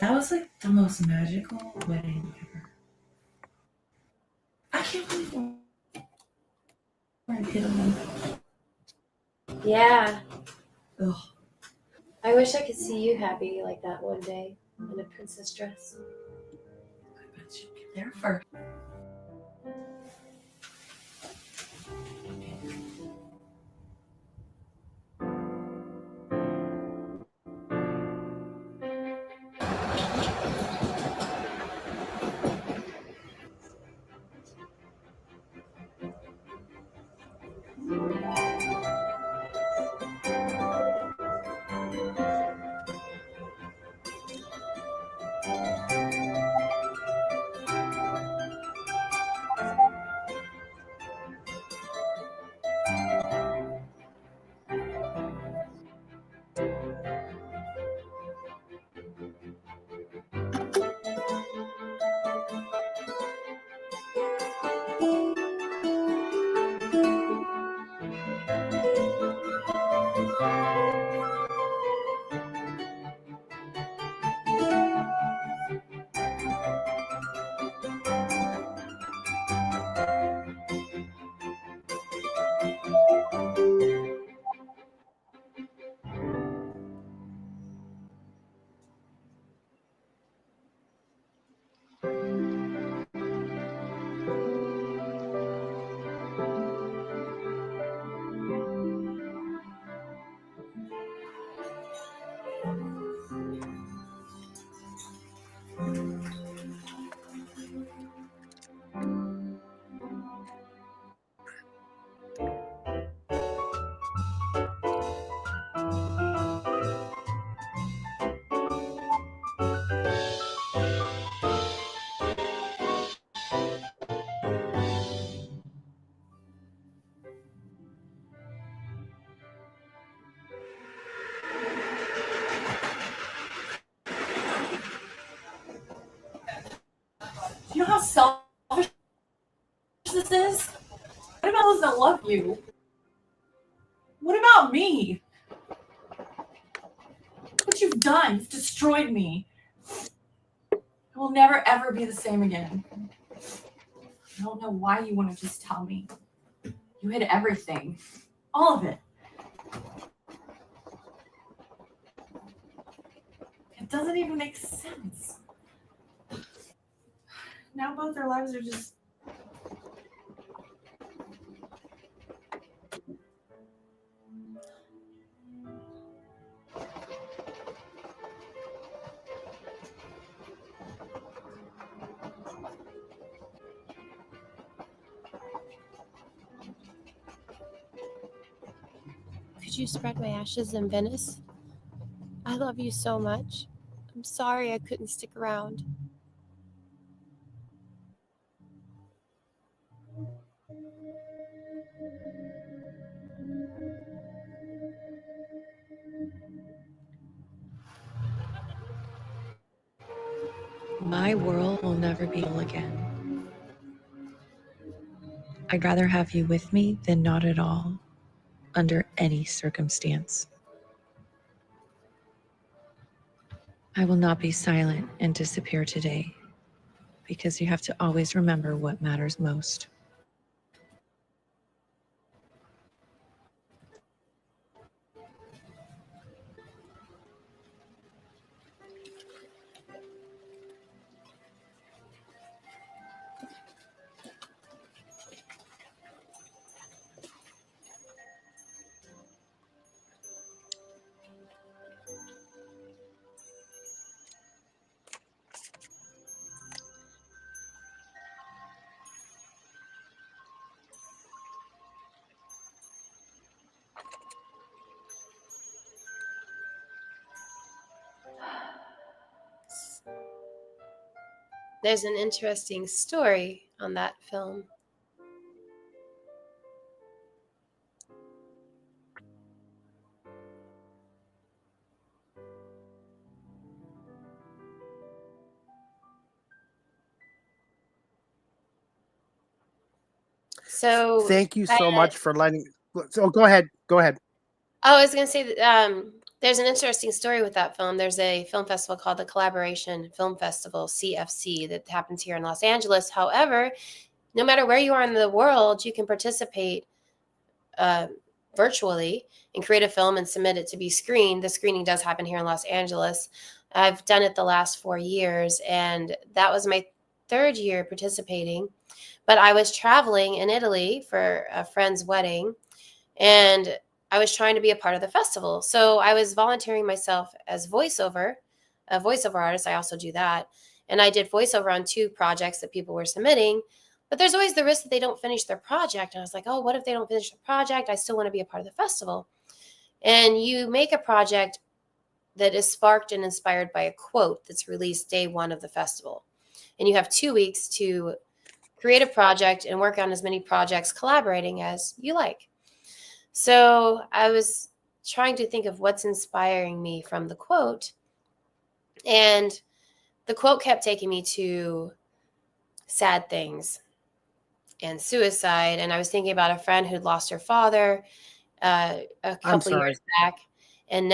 That was like the most magical wedding ever. I can't believe we're in Italy. Yeah. Ugh. I wish I could see you happy like that one day in a princess dress. I bet you'd be there first. selfish this is? What about those that love you? What about me? What you've done, you've destroyed me. I will never ever be the same again. I don't know why you want to just tell me. You hid everything. All of it. It doesn't even make sense. Now both their lives are just... Could you spread my ashes in Venice? I love you so much. I'm sorry I couldn't stick around. My world will never be whole again. I'd rather have you with me than not at all, under any circumstance. I will not be silent and disappear today, because you have to always remember what matters most. There's an interesting story on that film. So Thank you so much for letting. So go ahead. Go ahead. Oh, I was going to say that there's an interesting story with that film. There's a film festival called the Collaboration Film Festival, CFC, that happens here in Los Angeles. However, no matter where you are in the world, you can participate virtually and create a film and submit it to be screened. The screening does happen here in Los Angeles. I've done it the last 4 years, and that was my 3rd year participating. But I was traveling in Italy for a friend's wedding, and I was trying to be a part of the festival. So I was volunteering myself as a voiceover artist. I also do that. And I did voiceover on 2 projects that people were submitting. But there's always the risk that they don't finish their project. And I was like, oh, what if they don't finish the project? I still want to be a part of the festival. And you make a project that is sparked and inspired by a quote that's released day 1 of the festival. And you have 2 weeks to create a project and work on as many projects collaborating as you like. So I was trying to think of what's inspiring me from the quote. And the quote kept taking me to sad things and suicide. And I was thinking about a friend who'd lost her father a couple years back and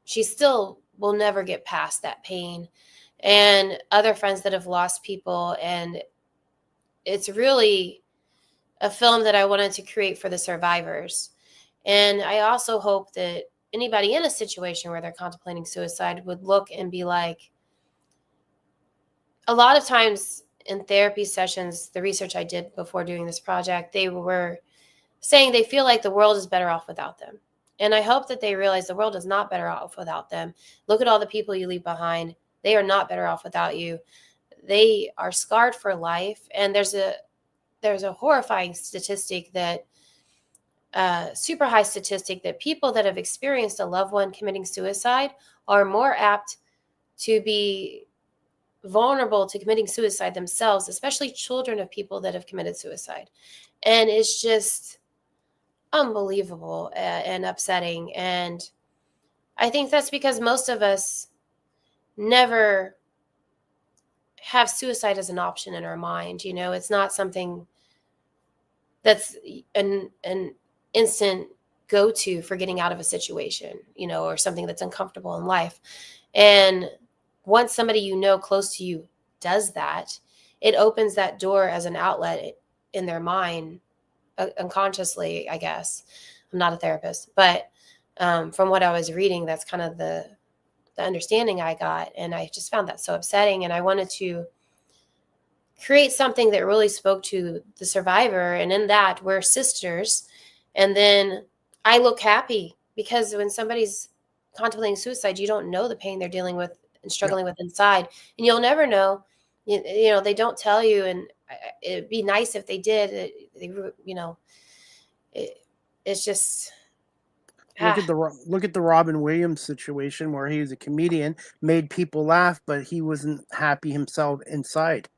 she still will never get past that pain. And other friends that have lost people. And it's really a film that I wanted to create for the survivors. And I also hope that anybody in a situation where they're contemplating suicide would look and be like, a lot of times in therapy sessions, the research I did before doing this project, they were saying they feel like the world is better off without them. And I hope that they realize the world is not better off without them. Look at all the people you leave behind. They are not better off without you. They are scarred for life. And there's a horrifying statistic that super high statistic that people that have experienced a loved one committing suicide are more apt to be vulnerable to committing suicide themselves, especially children of people that have committed suicide. And it's just unbelievable and upsetting. And I think that's because most of us never have suicide as an option in our mind. You know, it's not something that's an instant go-to for getting out of a situation, you know, or something that's uncomfortable in life. And once somebody you know close to you does that, it opens that door as an outlet in their mind, unconsciously, I guess. I'm not a therapist, but from what I was reading, that's kind of the understanding I got. And I just found that so upsetting. And I wanted to create something that really spoke to the survivor. And in that, we're sisters. And then I look happy, because when somebody's contemplating suicide, you don't know the pain they're dealing with and struggling with inside. And you'll never know. You know, they don't tell you. And it'd be nice if they did. You know, it's just... Look at the Robin Williams situation, where he was a comedian, made people laugh, but he wasn't happy himself inside.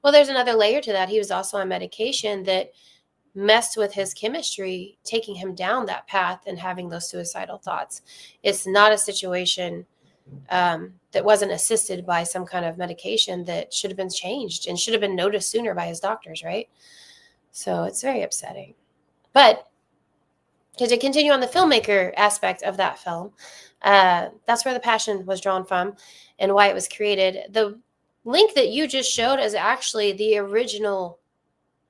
Well, there's another layer to that. He was also on medication that messed with his chemistry, taking him down that path and having those suicidal thoughts. It's not a situation that wasn't assisted by some kind of medication that should have been changed and should have been noticed sooner by his doctors, right? So it's very upsetting. But to continue on the filmmaker aspect of that film, that's where the passion was drawn from and why it was created. The link that you just showed is actually the original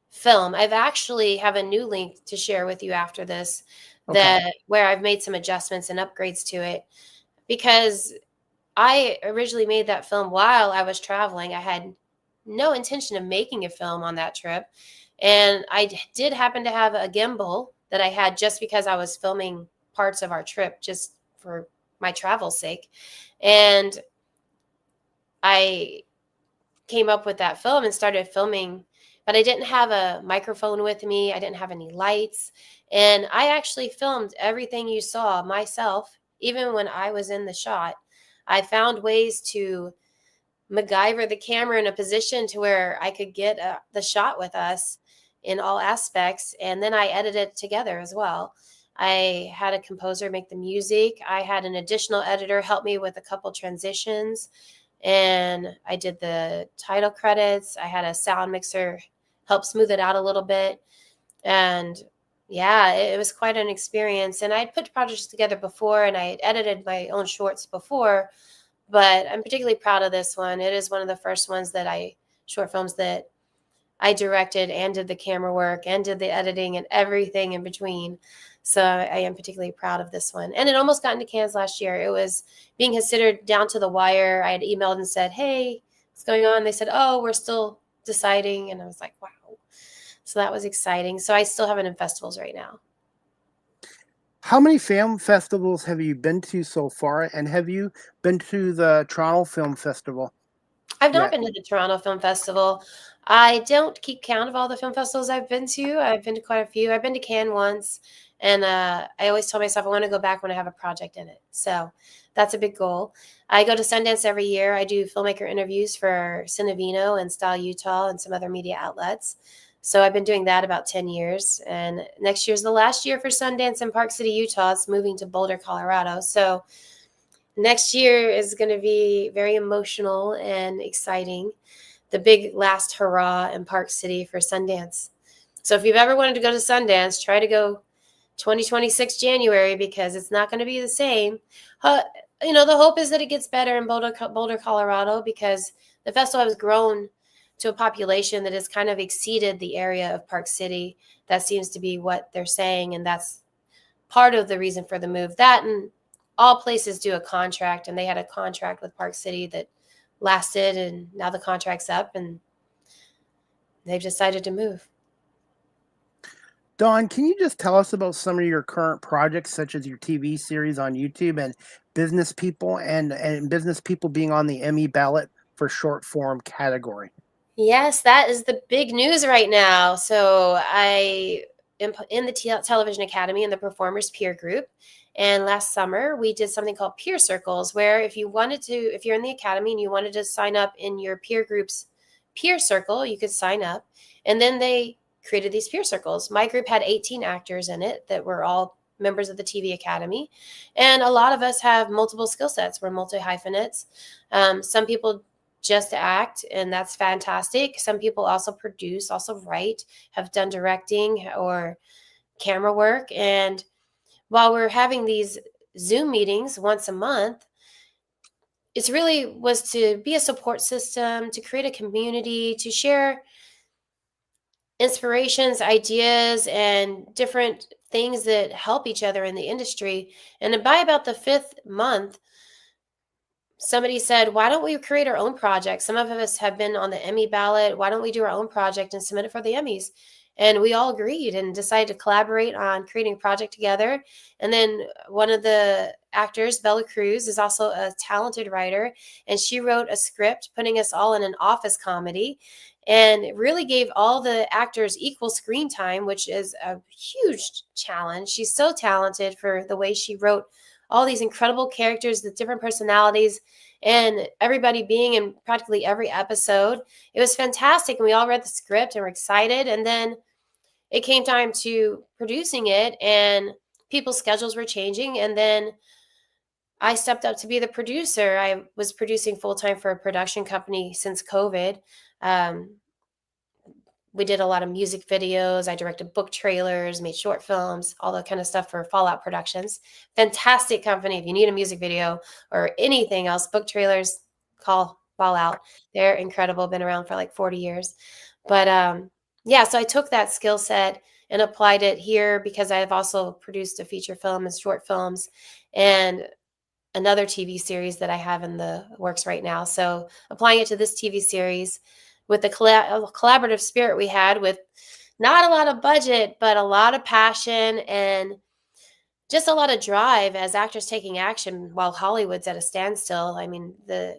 film. I've actually have a new link to share with you after this, where I've made some adjustments and upgrades to it, because I originally made that film while I was traveling. I had no intention of making a film on that trip. And I did happen to have a gimbal that I had just because I was filming parts of our trip just for my travel sake. And I came up with that film and started filming, but I didn't have a microphone with me. I didn't have any lights. And I actually filmed everything you saw myself, even when I was in the shot. I found ways to MacGyver the camera in a position to where I could get the shot with us in all aspects. And then I edited it together as well. I had a composer make the music. I had an additional editor help me with a couple transitions. And I did the title credits. I had a sound mixer help smooth it out a little bit. And yeah, it was quite an experience. And I'd put projects together before, and I had edited my own shorts before, but I'm particularly proud of this one. It is one of the first ones short films that I directed and did the camera work and did the editing and everything in between. So I am particularly proud of this one. And it almost got into Cannes last year. It was being considered down to the wire. I had emailed and said, hey, what's going on? They said, oh, we're still deciding. And I was like, wow. So that was exciting. So I still have it in festivals right now. How many film festivals have you been to so far? And have you been to the Toronto Film Festival? I've not been to the Toronto Film Festival. I don't keep count of all the film festivals I've been to. I've been to quite a few. I've been to Cannes once. And I always tell myself I want to go back when I have a project in it. So that's a big goal. I go to Sundance every year. I do filmmaker interviews for Cinevino and Style Utah and some other media outlets. So I've been doing that about 10 years. And next year's the last year for Sundance in Park City, Utah. It's moving to Boulder, Colorado. So next year is going to be very emotional and exciting. The big last hurrah in Park City for Sundance. So if you've ever wanted to go to Sundance, try to go 2026 January, because it's not going to be the same. You know, the hope is that it gets better in Boulder, Colorado, because the festival has grown to a population that has kind of exceeded the area of Park City. That seems to be what they're saying, and that's part of the reason for the move. That, and all places do a contract, and they had a contract with Park City that lasted, and now the contract's up, and they've decided to move. Dawn, can you just tell us about some of your current projects, such as your TV series on YouTube and Business People, and Business People being on the Emmy ballot for short form category? Yes, that is the big news right now. So I am in the Television Academy in the Performers Peer Group. And last summer, we did something called Peer Circles, where if you're in the Academy and you wanted to sign up in your peer group's peer circle, you could sign up. And then they created these peer circles. My group had 18 actors in it that were all members of the TV Academy. And a lot of us have multiple skill sets. We're multi-hyphenates. Some people just act, and that's fantastic. Some people also produce, also write, have done directing or camera work. And while we're having these Zoom meetings once a month, it's really was to be a support system, to create a community, to share inspirations, ideas, and different things that help each other in the industry. And by about the 5th month, somebody said, why don't we create our own project? Some of us have been on the Emmy ballot. Why don't we do our own project and submit it for the Emmys? And we all agreed and decided to collaborate on creating a project together. And then one of the actors, Bella Cruz, is also a talented writer, and she wrote a script putting us all in an office comedy, and it really gave all the actors equal screen time, which is a huge challenge. She's so talented for the way she wrote all these incredible characters with different personalities, and everybody being in practically every episode. It was fantastic, and we all read the script and were excited. And then it came time to producing it, and people's schedules were changing. And then I stepped up to be the producer. I was producing full-time for a production company since COVID. Um, we did a lot of music videos. I directed book trailers, made short films, all that kind of stuff for Fallout Productions. Fantastic company. If you need a music video or anything else, book trailers, call Fallout. They're incredible. Been around for like 40 years. But yeah, so I took that skill set and applied it here, because I've also produced a feature film and short films and another TV series that I have in the works right now. So applying it to this TV series with the collaborative spirit we had, with not a lot of budget, but a lot of passion and just a lot of drive as actors taking action while Hollywood's at a standstill. I mean, the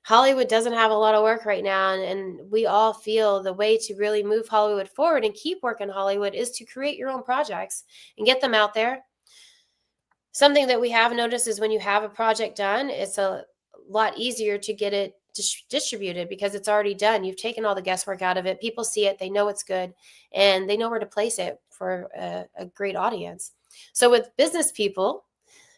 Hollywood doesn't have a lot of work right now, and we all feel the way to really move Hollywood forward and keep working Hollywood is to create your own projects and get them out there. Something that we have noticed is when you have a project done, it's a lot easier to get it distributed because it's already done. You've taken all the guesswork out of it. People see it, they know it's good, and they know where to place it for a great audience. So with Business People,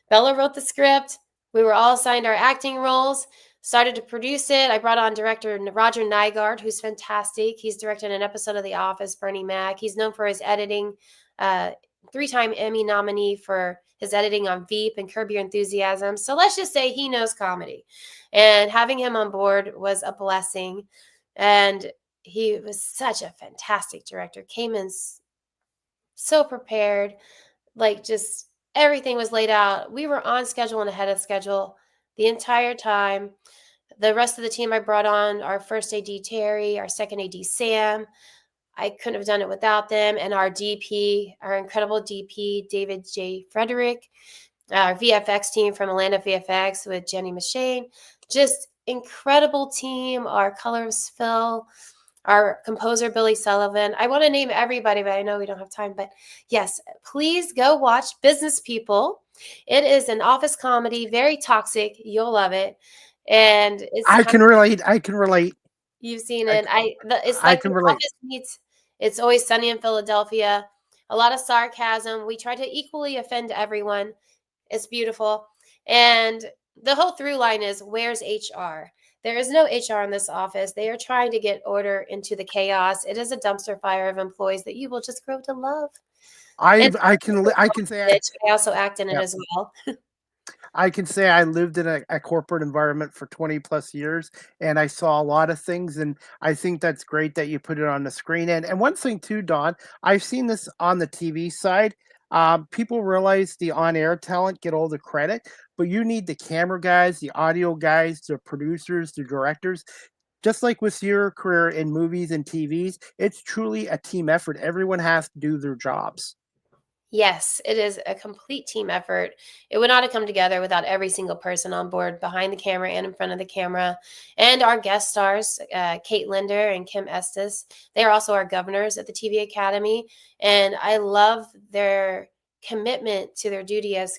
Bella wrote the script. We were all assigned our acting roles, started to produce it. I brought on director Roger Nygaard, who's fantastic. He's directed an episode of The Office, Bernie Mac. He's known for his editing, 3-time Emmy nominee for his editing on Veep and Curb Your Enthusiasm. So let's just say he knows comedy. And having him on board was a blessing. And he was such a fantastic director. Came in so prepared, like just everything was laid out. We were on schedule and ahead of schedule the entire time. The rest of the team I brought on, our first AD Terry, our second AD Sam, I couldn't have done it without them. And our DP, our incredible DP, David J. Frederick, our VFX team from Atlanta VFX with Jenny Machine, just incredible team. Our colors Phil, our composer Billy Sullivan. I want to name everybody, but I know we don't have time. But yes, please go watch Business People. It is an office comedy, very toxic. You'll love it. And it's I can relate. You've seen it. It's I like can The relate. Office meets It's Always Sunny in Philadelphia. A lot of sarcasm. We try to equally offend everyone. It's beautiful. And the whole through line is, where's HR? There is no HR in this office. They are trying to get order into the chaos. It is a dumpster fire of employees that you will just grow to love. I can say I also act in it as well. I can say I lived in a corporate environment for 20 plus years, and I saw a lot of things, and I think that's great that you put it on the screen. And one thing too, Don, I've seen this on the TV side. People realize the on-air talent get all the credit, but you need the camera guys, the audio guys, the producers, the directors. Just like with your career in movies and TVs, it's truly a team effort. Everyone has to do their jobs. Yes, it is a complete team effort. It would not have come together without every single person on board behind the camera and in front of the camera. And our guest stars, Kate Linder and Kim Estes, they are also our governors at the TV Academy. And I love their commitment to their duty as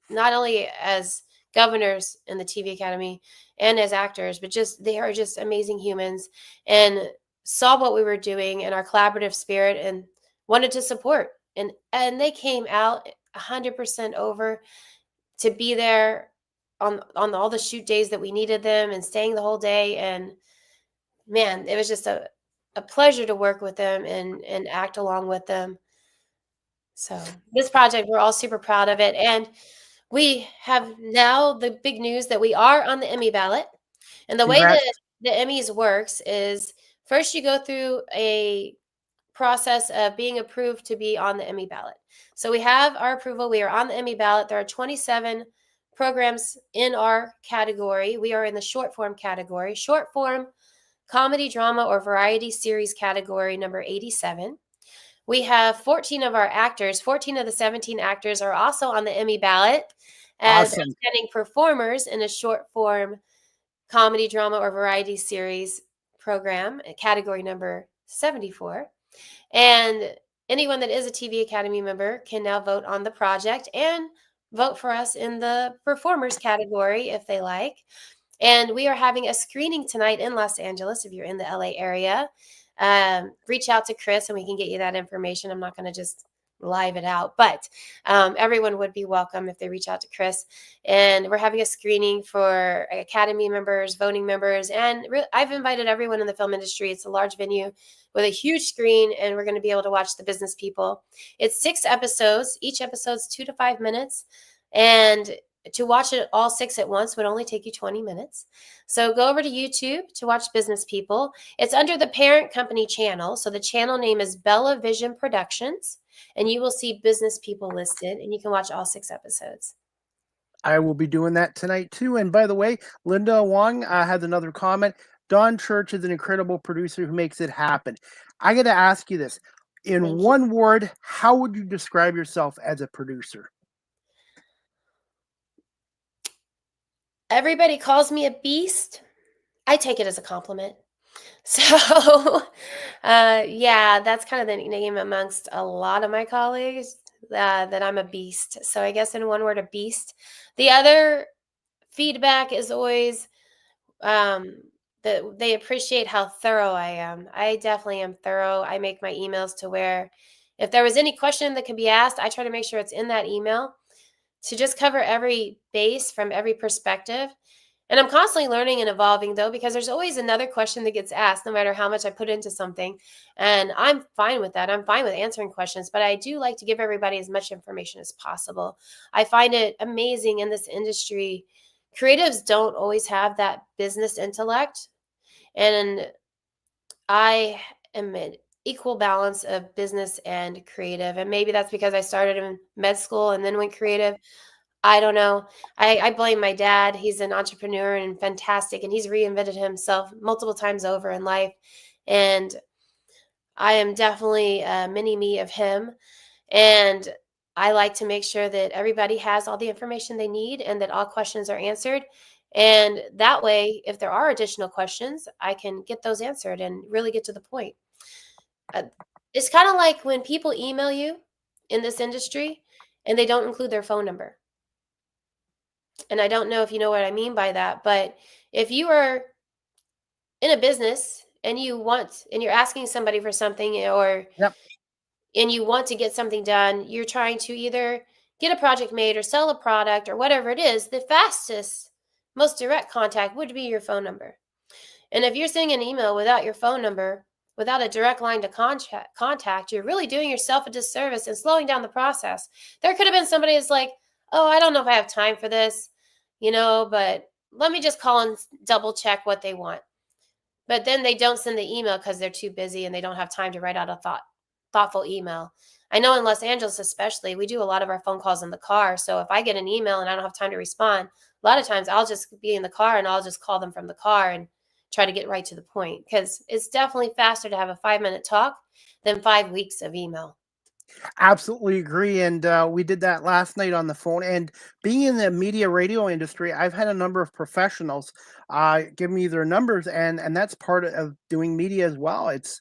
not only as governors in the TV Academy and as actors, but just they are just amazing humans and saw what we were doing and our collaborative spirit and wanted to support. And they came out 100% over to be there on all the shoot days that we needed them and staying the whole day. And man, it was just a pleasure to work with them and act along with them. So this project, we're all super proud of it. And we have now the big news that we are on the Emmy ballot. And the way Congrats. that the Emmys works is first you go through a process of being approved to be on the Emmy ballot. So we have our approval. We are on the Emmy ballot. There are 27 programs in our category. We are in the short form category, short form comedy, drama, or variety series category number 87. We have 14 of our actors. 14 of the 17 actors are also on the Emmy ballot as Awesome. outstanding performers in a short form comedy, drama, or variety series program, category number 74. And anyone that is a TV Academy member can now vote on the project and vote for us in the performers category if they like. And we are having a screening tonight in Los Angeles if you're in the LA area. Reach out to Chris and we can get you that information. I'm not going to just live it out, but everyone would be welcome if they reach out to Chris. And we're having a screening for Academy members, voting members, and I've invited everyone in the film industry. It's a large venue with a huge screen, and we're going to be able to watch the business people. It's 6 episodes. Each episode's 2 to 5 minutes, and to watch it all 6 at once would only take you 20 minutes. So go over to YouTube to watch Business People. It's under the parent company channel. So the channel name is Bella Vision Productions, and you will see Business People listed, and you can watch all 6 episodes. I will be doing that tonight too. And by the way, Linda Wong has another comment. Don Church is an incredible producer who makes it happen. I got to ask you this. In Thank you. one word, how would you describe yourself as a producer? Everybody calls me a beast. I take it as a compliment. So, yeah, that's kind of the nickname amongst a lot of my colleagues, that I'm a beast. So I guess in one word, a beast. The other feedback is always that they appreciate how thorough I am. I definitely am thorough. I make my emails to where if there was any question that can be asked, I try to make sure it's in that email to just cover every base from every perspective. And I'm constantly learning and evolving, though, because there's always another question that gets asked, no matter how much I put into something. And I'm fine with that. I'm fine with answering questions, but I do like to give everybody as much information as possible. I find it amazing in this industry. Creatives don't always have that business intellect. And I am an equal balance of business and creative. And maybe that's because I started in med school and then went creative. I don't know. I blame my dad. He's an entrepreneur and fantastic, and he's reinvented himself multiple times over in life. And I am definitely a mini me of him. And I like to make sure that everybody has all the information they need and that all questions are answered. And that way, if there are additional questions, I can get those answered and really get to the point. It's kind of like when people email you in this industry and they don't include their phone number. And I don't know if you know what I mean by that, but if you are in a business and you're asking somebody for something, or Yep. and you want to get something done, you're trying to either get a project made or sell a product or whatever it is, the fastest, most direct contact would be your phone number. And if you're sending an email without your phone number, without a direct line to contact, you're really doing yourself a disservice and slowing down the process. There could have been somebody that's like, oh, I don't know if I have time for this, but let me just call and double check what they want. But then they don't send the email because they're too busy and they don't have time to write out a thoughtful email. I know in Los Angeles especially, we do a lot of our phone calls in the car. So if I get an email and I don't have time to respond, a lot of times I'll just be in the car and I'll just call them from the car and try to get right to the point, because it's definitely faster to have a 5-minute talk than 5 weeks of email. Absolutely agree. And we did that last night on the phone. And being in the media radio industry, I've had a number of professionals give me their numbers, and that's part of doing media as well. It's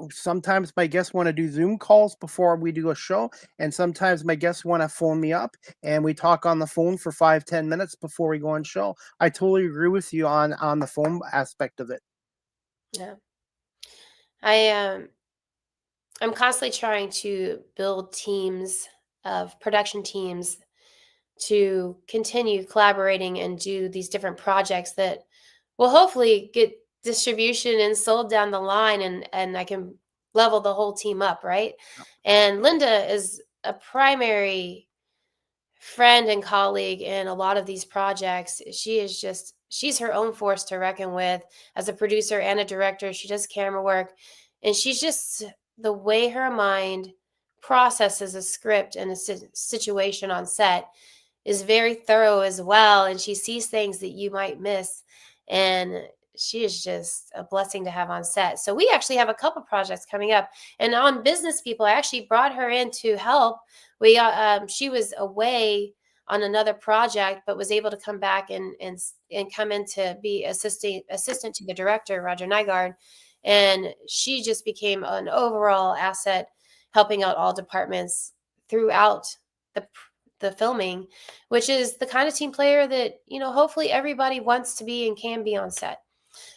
sometimes my guests want to do Zoom calls before we do a show, and sometimes my guests want to phone me up and we talk on the phone for 5-10 minutes before we go on show. I totally agree with you on the phone aspect of it. Yeah. I'm constantly trying to build production teams to continue collaborating and do these different projects that will hopefully get distribution and sold down the line, and I can level the whole team up, right? And Linda is a primary friend and colleague in a lot of these projects. She's her own force to reckon with as a producer and a director. She does camera work, and she's just the way her mind processes a script and a situation on set is very thorough as well, and she sees things that you might miss, and she is just a blessing to have on set. So we actually have a couple projects coming up, and on Business People, I actually brought her in to help. She was away on another project, but was able to come back and come in to be assistant to the director, Roger Nygaard, and she just became an overall asset, helping out all departments throughout the filming, which is the kind of team player that, hopefully everybody wants to be and can be on set,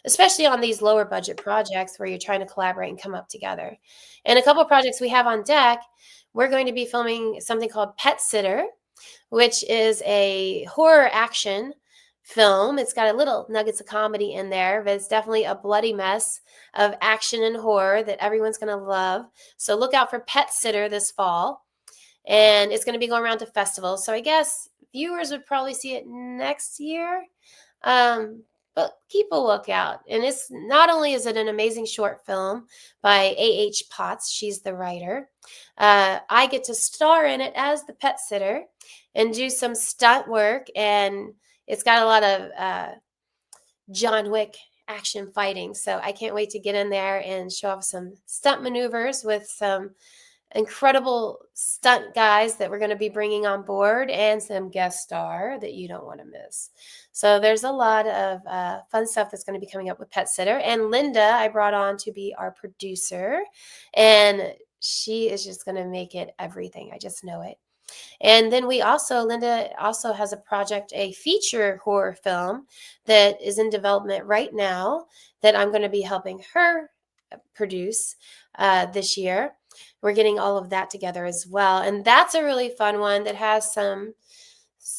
especially on these lower budget projects where you're trying to collaborate and come up together. And a couple of projects we have on deck, we're going to be filming something called Pet Sitter, which is a horror action film. It's got a little nuggets of comedy in there, but it's definitely a bloody mess of action and horror that everyone's going to love. So look out for Pet Sitter this fall. And it's going to be going around to festivals. So I guess viewers would probably see it next year. But keep a lookout. And it's not only is it an amazing short film by A.H. Potts, she's the writer. I get to star in it as the pet sitter and do some stunt work. And it's got a lot of John Wick action fighting. So I can't wait to get in there and show off some stunt maneuvers with some incredible stunt guys that we're going to be bringing on board, and some guest star that you don't want to miss. So there's a lot of fun stuff that's going to be coming up with Pet Sitter. And Linda, I brought on to be our producer, and she is just going to make it everything. I just know it. And then Linda also has a project, a feature horror film that is in development right now that I'm going to be helping her produce this year. We're getting all of that together as well. And that's a really fun one that has some,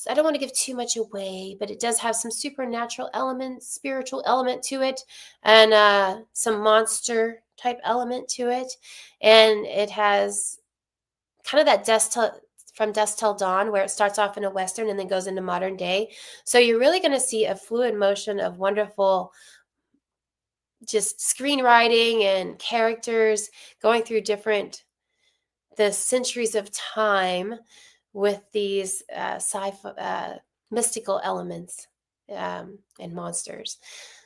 I don't want to give too much away, but it does have some supernatural element, spiritual element to it, and some monster type element to it. And it has kind of that from Dusk Till Dawn, where it starts off in a Western and then goes into modern day. So you're really going to see a fluid motion of wonderful just screenwriting and characters going through the centuries of time with these mystical elements and monsters.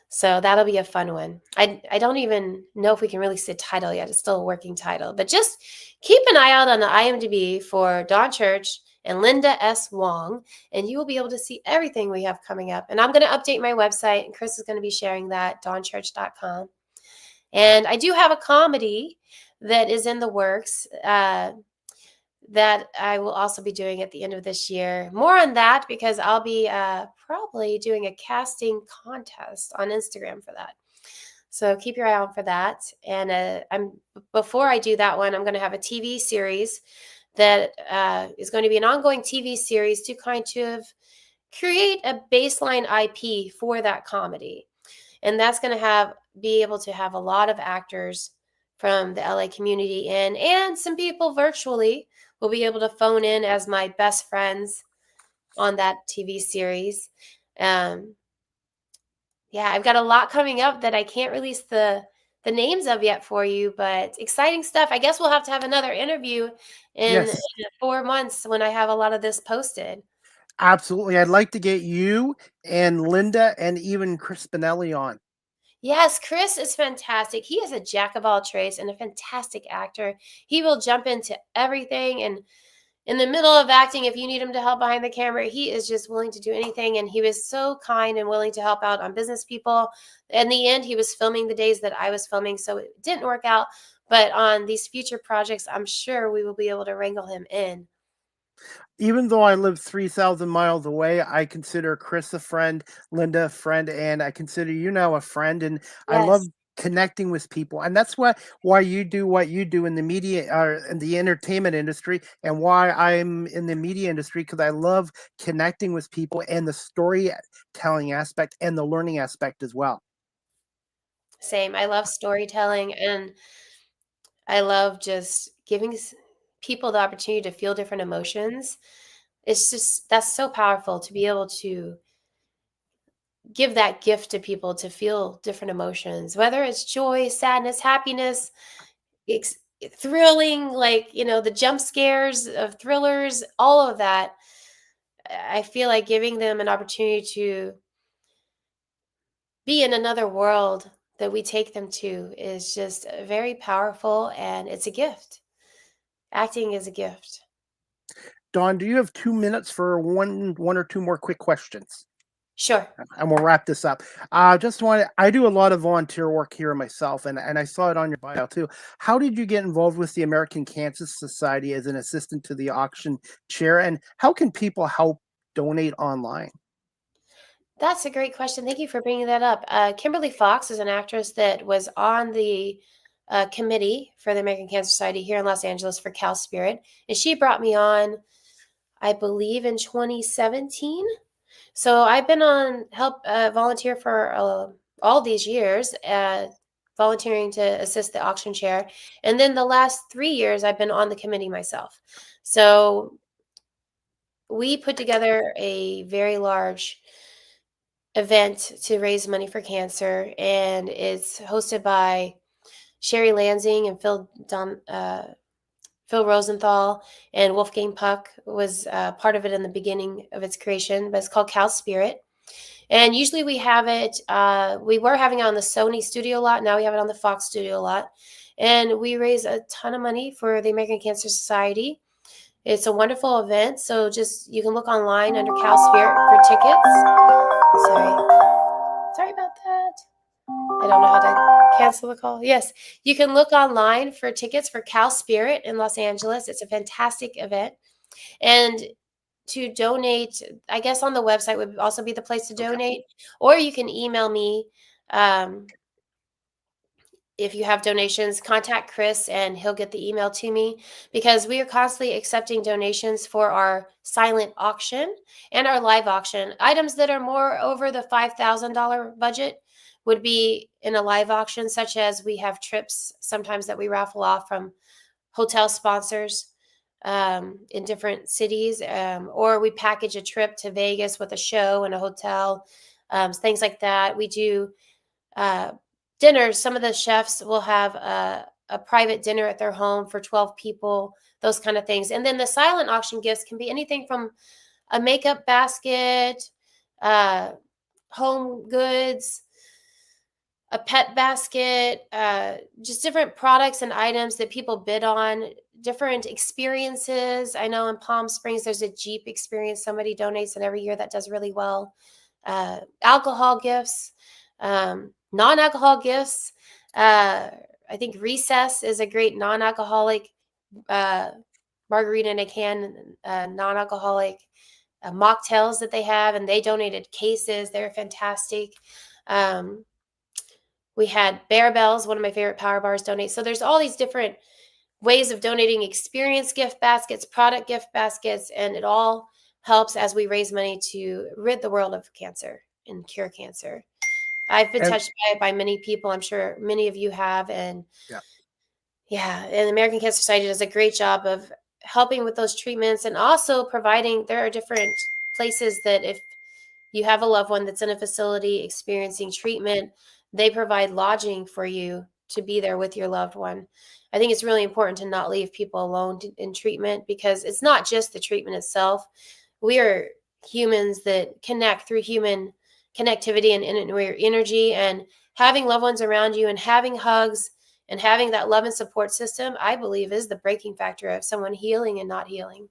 So that'll be a fun one. I don't even know if we can release a title yet. It's still a working title, but just keep an eye out on the IMDb for Dawn Church and Linda S. Wong, and you will be able to see everything we have coming up. And I'm going to update my website, and Chris is going to be sharing that, dawnchurch.com. And I do have a comedy that is in the works that I will also be doing at the end of this year. More on that, because I'll be probably doing a casting contest on Instagram for that. So keep your eye out for that. And before I do that one, I'm going to have a TV series that is going to be an ongoing TV series to kind of create a baseline IP for that comedy. And that's going to be able to have a lot of actors from the LA community in, and some people virtually will be able to phone in as my best friends on that TV series. Yeah, I've got a lot coming up that I can't release the names of yet for you, but exciting stuff. I guess we'll have to have another interview in 4 months when I have a lot of this posted. Absolutely. I'd like to get you and Linda and even Chris Spinelli on. Yes, Chris is fantastic. He is a jack of all trades and a fantastic actor. He will jump into everything, and in the middle of acting, if you need him to help behind the camera, he is just willing to do anything. And he was so kind and willing to help out on Business People. In the end, he was filming the days that I was filming, so it didn't work out. But on these future projects, I'm sure we will be able to wrangle him in. Even though I live 3,000 miles away, I consider Chris a friend, Linda a friend, and I consider you now a friend. And I love Yes. connecting with people, and that's why you do what you do in the media or in the entertainment industry, and why I'm in the media industry, because I love connecting with people and the storytelling aspect and the learning aspect as well. Same. I love storytelling, and I love just giving people the opportunity to feel different emotions. It's just that's so powerful to be able to give that gift to people to feel different emotions, whether it's joy, sadness, happiness, ex- thrilling, like, the jump scares of thrillers, all of that. I feel like giving them an opportunity to be in another world that we take them to is just very powerful, and it's a gift. Acting is a gift. Dawn, do you have 2 minutes for one or two more quick questions? Sure. And we'll wrap this up. I do a lot of volunteer work here myself, and I saw it on your bio too. How did you get involved with the American Cancer Society as an assistant to the auction chair, and how can people help donate online? That's a great question. Thank you for bringing that up. Kimberly Fox is an actress that was on the committee for the American Cancer Society here in Los Angeles for Cal Spirit, and she brought me on, I believe, in 2017. So I've been on help volunteer for all these years, volunteering to assist the auction chair, and then the last 3 years I've been on the committee myself. So we put together a very large event to raise money for cancer, and it's hosted by Sherry Lansing and Phil Rosenthal, and Wolfgang Puck was part of it in the beginning of its creation, but it's called Cal Spirit. And usually we have it, we were having it on the Sony studio lot. Now we have it on the Fox studio lot. And we raise a ton of money for the American Cancer Society. It's a wonderful event. So you can look online under Cal Spirit for tickets. Sorry about that. I don't know how to cancel the call. Yes, you can look online for tickets for Cal Spirit in Los Angeles. It's a fantastic event. And to donate, I guess on the website would also be the place to donate, or you can email me. If you have donations, contact Chris and he'll get the email to me, because we are constantly accepting donations for our silent auction and our live auction. Items that are more over the $5,000 budget would be in a live auction, such as we have trips sometimes that we raffle off from hotel sponsors in different cities, or we package a trip to Vegas with a show and a hotel, things like that. We do dinners. Some of the chefs will have a private dinner at their home for 12 people, those kind of things. And then the silent auction gifts can be anything from a makeup basket, home goods, a pet basket, just different products and items that people bid on, different experiences. I know in Palm Springs, there's a Jeep experience somebody donates, and every year that does really well. Alcohol gifts, non-alcohol gifts. I think Recess is a great non-alcoholic margarita in a can, non-alcoholic mocktails that they have, and they donated cases. They're fantastic. We had Bear Bells, one of my favorite power bars, donate. So there's all these different ways of donating experience gift baskets, product gift baskets, and it all helps as we raise money to rid the world of cancer and cure cancer. I've been And touched by it by many people. I'm sure many of you have. And yeah, and the American Cancer Society does a great job of helping with those treatments, and also providing, there are different places that if you have a loved one that's in a facility experiencing treatment, they provide lodging for you to be there with your loved one. I think it's really important to not leave people alone in treatment, because it's not just the treatment itself. We are humans that connect through human connectivity and energy, and having loved ones around you and having hugs and having that love and support system, I believe, is the breaking factor of someone healing and not healing.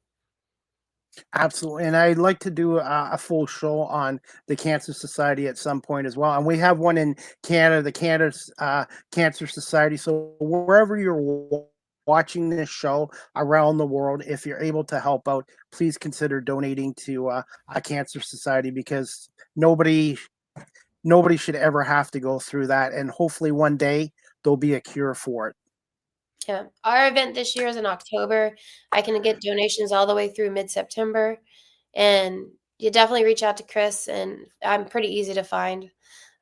absolutely. And I'd like to do a full show on the Cancer Society at some point as well. And we have one in Canada, the Canada Cancer Society. So wherever you're watching this show around the world, if you're able to help out, please consider donating to a Cancer Society, because nobody nobody should ever have to go through that. And hopefully one day there'll be a cure for it. Yeah. Our event this year is in October. I can get donations all the way through mid-September. And you definitely reach out to Chris, and I'm pretty easy to find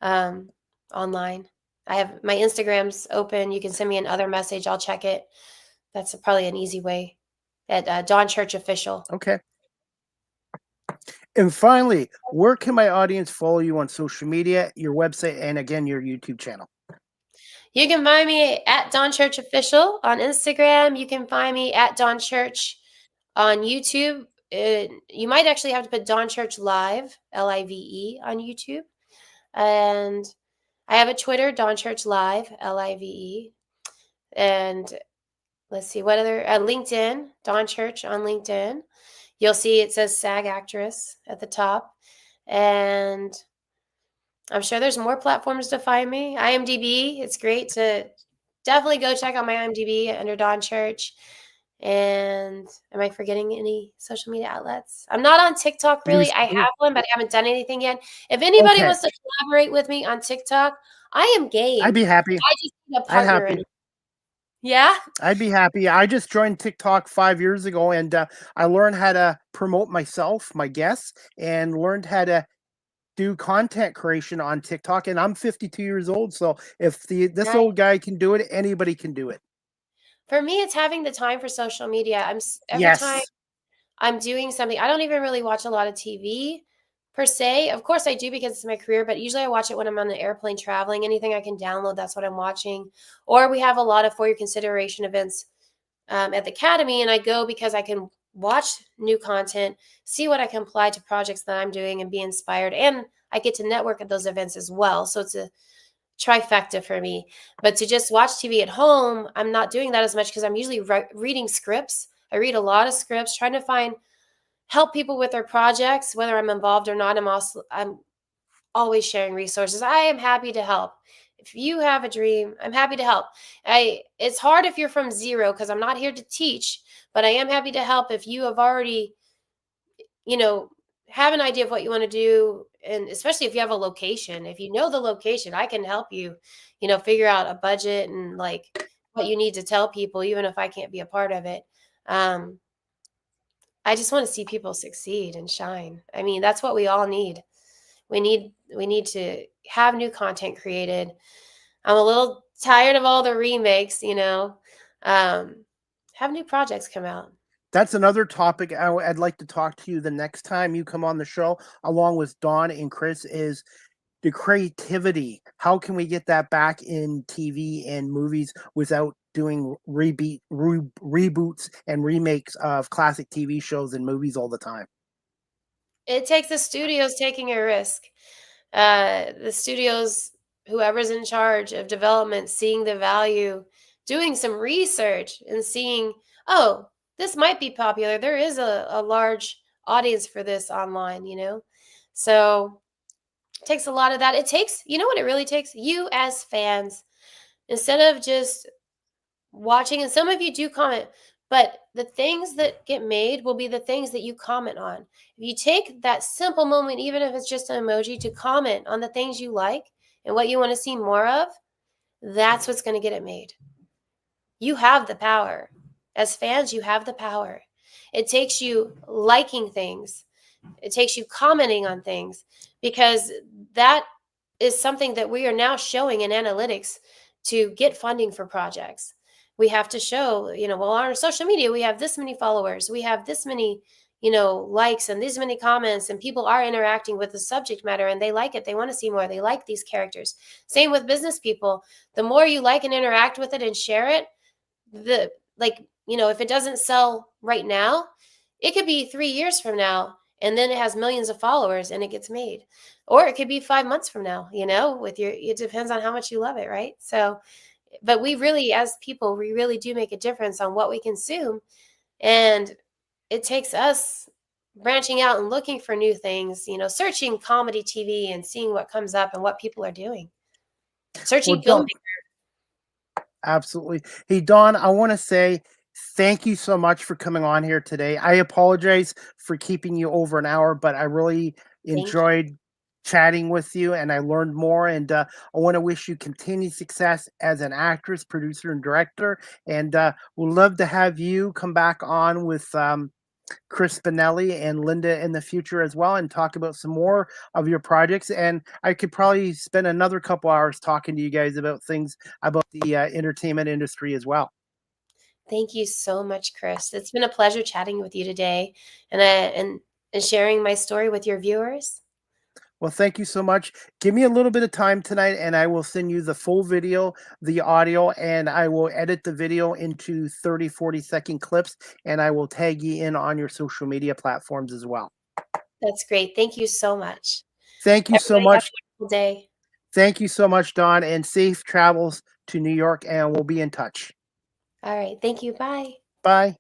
online. I have my Instagram's open. You can send me another message. I'll check it. That's probably an easy way at Dawn Church Official. Okay. And finally, where can my audience follow you on social media, your website, and again, your YouTube channel? You can find me at Dawn Church Official on Instagram. You can find me at Dawn Church on YouTube. You might actually have to put Dawn Church Live, Live, on YouTube. And I have a Twitter, Dawn Church Live, Live. And let's see, what other, LinkedIn, Dawn Church on LinkedIn. You'll see it says SAG actress at the top. And I'm sure there's more platforms to find me. IMDb, it's great to definitely go check out my IMDb under Dawn Church. And am I forgetting any social media outlets? I'm not on TikTok really. I have one, but I haven't done anything yet. If anybody wants to collaborate with me on TikTok, I am game. I'd be happy. I just need a partner. Yeah? I'd be happy. I just joined TikTok 5 years ago, and I learned how to promote myself, my guests, and learned how to do content creation on TikTok. And I'm 52 years old, so if this old guy can do it, anybody can do it. For me, it's having the time for social media. Every time I'm doing something, I don't even really watch a lot of TV per se. Of course I do because it's my career, but usually I watch it when I'm on an airplane traveling. Anything I can download, that's what I'm watching. Or we have a lot of For Your Consideration events at the Academy, and I go because I can watch new content, see what I can apply to projects that I'm doing and be inspired. And I get to network at those events as well. So it's a trifecta for me. But to just watch TV at home, I'm not doing that as much because I'm usually reading scripts. I read a lot of scripts, trying to help people with their projects, whether I'm involved or not. I'm always sharing resources. I am happy to help. If you have a dream, I'm happy to help. It's hard if you're from zero because I'm not here to teach, but I am happy to help if you have already, have an idea of what you want to do. And especially if you have a location, if you know the location, I can help you, figure out a budget and like what you need to tell people, even if I can't be a part of it. I just want to see people succeed and shine. I mean, that's what we all need. We need to have new content created. I'm a little tired of all the remakes, have new projects come out. That's another topic I'd like to talk to you the next time you come on the show, along with Dawn and Chris, is the creativity. How can we get that back in TV and movies without doing reboots and remakes of classic TV shows and movies all the time? It takes the studios taking a risk. The studios, whoever's in charge of development, seeing the value, doing some research and seeing, oh, this might be popular. There is a large audience for this online, So it takes a lot of that. It takes, what it really takes? You as fans, instead of just watching, and some of you do comment, but the things that get made will be the things that you comment on. If you take that simple moment, even if it's just an emoji, to comment on the things you like and what you want to see more of, that's what's going to get it made. You have the power. As fans, you have the power. It takes you liking things. It takes you commenting on things, because that is something that we are now showing in analytics to get funding for projects. We have to show, on our social media, we have this many followers, we have this many, likes and this many comments, and people are interacting with the subject matter and they like it. They want to see more. They like these characters. Same with business people. The more you like and interact with it and share it, if it doesn't sell right now, it could be 3 years from now, and then it has millions of followers and it gets made. Or it could be 5 months from now, it depends on how much you love it, right? So, but we really, as people, we really do make a difference on what we consume. And it takes us branching out and looking for new things, searching comedy TV and seeing what comes up and what people are doing. Searching filmmakers. Absolutely. Hey, Dawn, I want to say thank you so much for coming on here today. I apologize for keeping you over an hour, but I really enjoyed chatting with you, and I learned more. And I want to wish you continued success as an actress, producer, and director. And we'd love to have you come back on with Chris Spinelli and Linda in the future as well, and talk about some more of your projects. And I could probably spend another couple hours talking to you guys about things about the entertainment industry as well. Thank you so much, Chris. It's been a pleasure chatting with you today, and sharing my story with your viewers. Well, thank you so much. Give me a little bit of time tonight, and I will send you the full video, the audio, and I will edit the video into 30, 40-second clips, and I will tag you in on your social media platforms as well. That's great. Thank you so much. Thank you so Everybody have much. a wonderful day. Thank you so much, Dawn, and safe travels to New York, and we'll be in touch. All right. Thank you. Bye. Bye.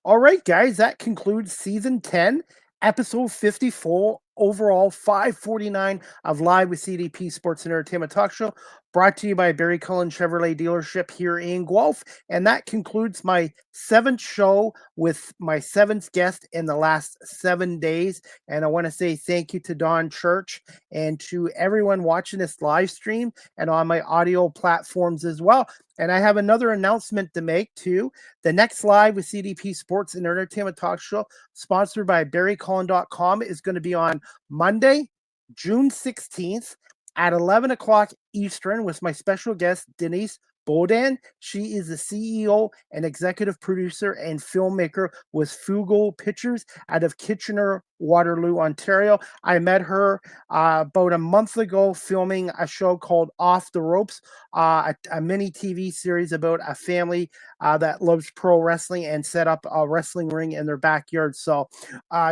All right, guys, that concludes season 10, episode 54, overall 549 of Live with CDP Sports and Entertainment Talk Show, brought to you by Barry Cullen Chevrolet Dealership here in Guelph. And that concludes my 7th show with my 7th guest in the last 7 days. And I want to say thank you to Don Church and to everyone watching this live stream and on my audio platforms as well. And I have another announcement to make too. The next Live with CDP Sports and Entertainment Talk Show, sponsored by BarryCullen.com, is going to be on Monday, June 16th at 11 o'clock Eastern with my special guest, Denise Bodan. She is the CEO and executive producer and filmmaker with Fugal Pictures out of Kitchener, Waterloo, Ontario. I met her about a month ago filming a show called Off the Ropes, a mini TV series about a family that loves pro wrestling and set up a wrestling ring in their backyard. So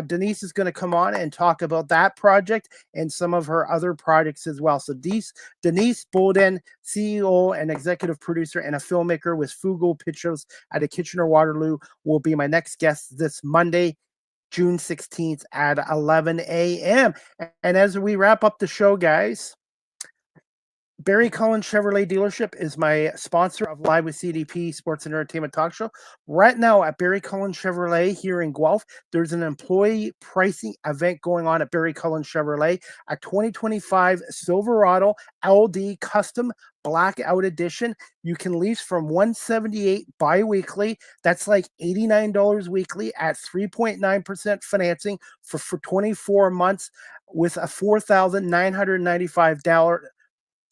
Denise is going to come on and talk about that project and some of her other projects as well. So Denise Bolden, CEO and executive producer and a filmmaker with Fugal Pictures out of Kitchener, Waterloo, will be my next guest this Monday, June 16th at 11 a.m. And as we wrap up the show, guys, Barry Cullen Chevrolet Dealership is my sponsor of Live with CDP Sports and Entertainment Talk Show. Right now at Barry Cullen Chevrolet here in Guelph, there's an employee pricing event going on at Barry Cullen Chevrolet. A 2025 Silverado LD Custom Blackout Edition. You can lease from $178 bi-weekly. That's like $89 weekly at 3.9% financing for 24 months with a $4,995.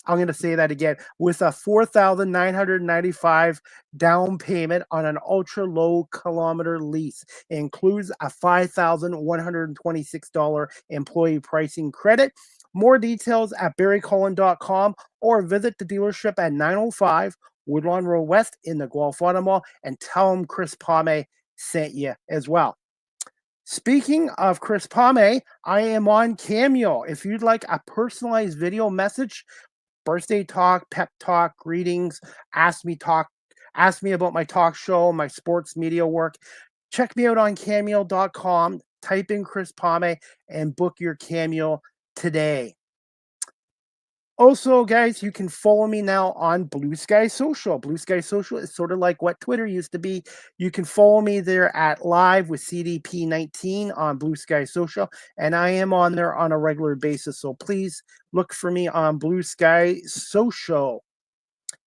I'm going to say that again, with a $4,995 down payment on an ultra low kilometer lease. It includes a $5,126 employee pricing credit. More details at barrycullen.com or visit the dealership at 905 Woodlawn Road West in the Guelph Auto Mall and tell them Chris Palme sent you as well. Speaking of Chris Palme, I am on Cameo. If you'd like a personalized video message, birthday talk, pep talk, greetings, ask me about my talk show, my sports media work, check me out on cameo.com, type in Chris Palme and book your Cameo today. Also, guys, you can follow me now on Blue Sky Social. Blue Sky Social is sort of like what Twitter used to be. You can follow me there at Live with CDP19 on Blue Sky Social, and I am on there on a regular basis. So please look for me on Blue Sky Social.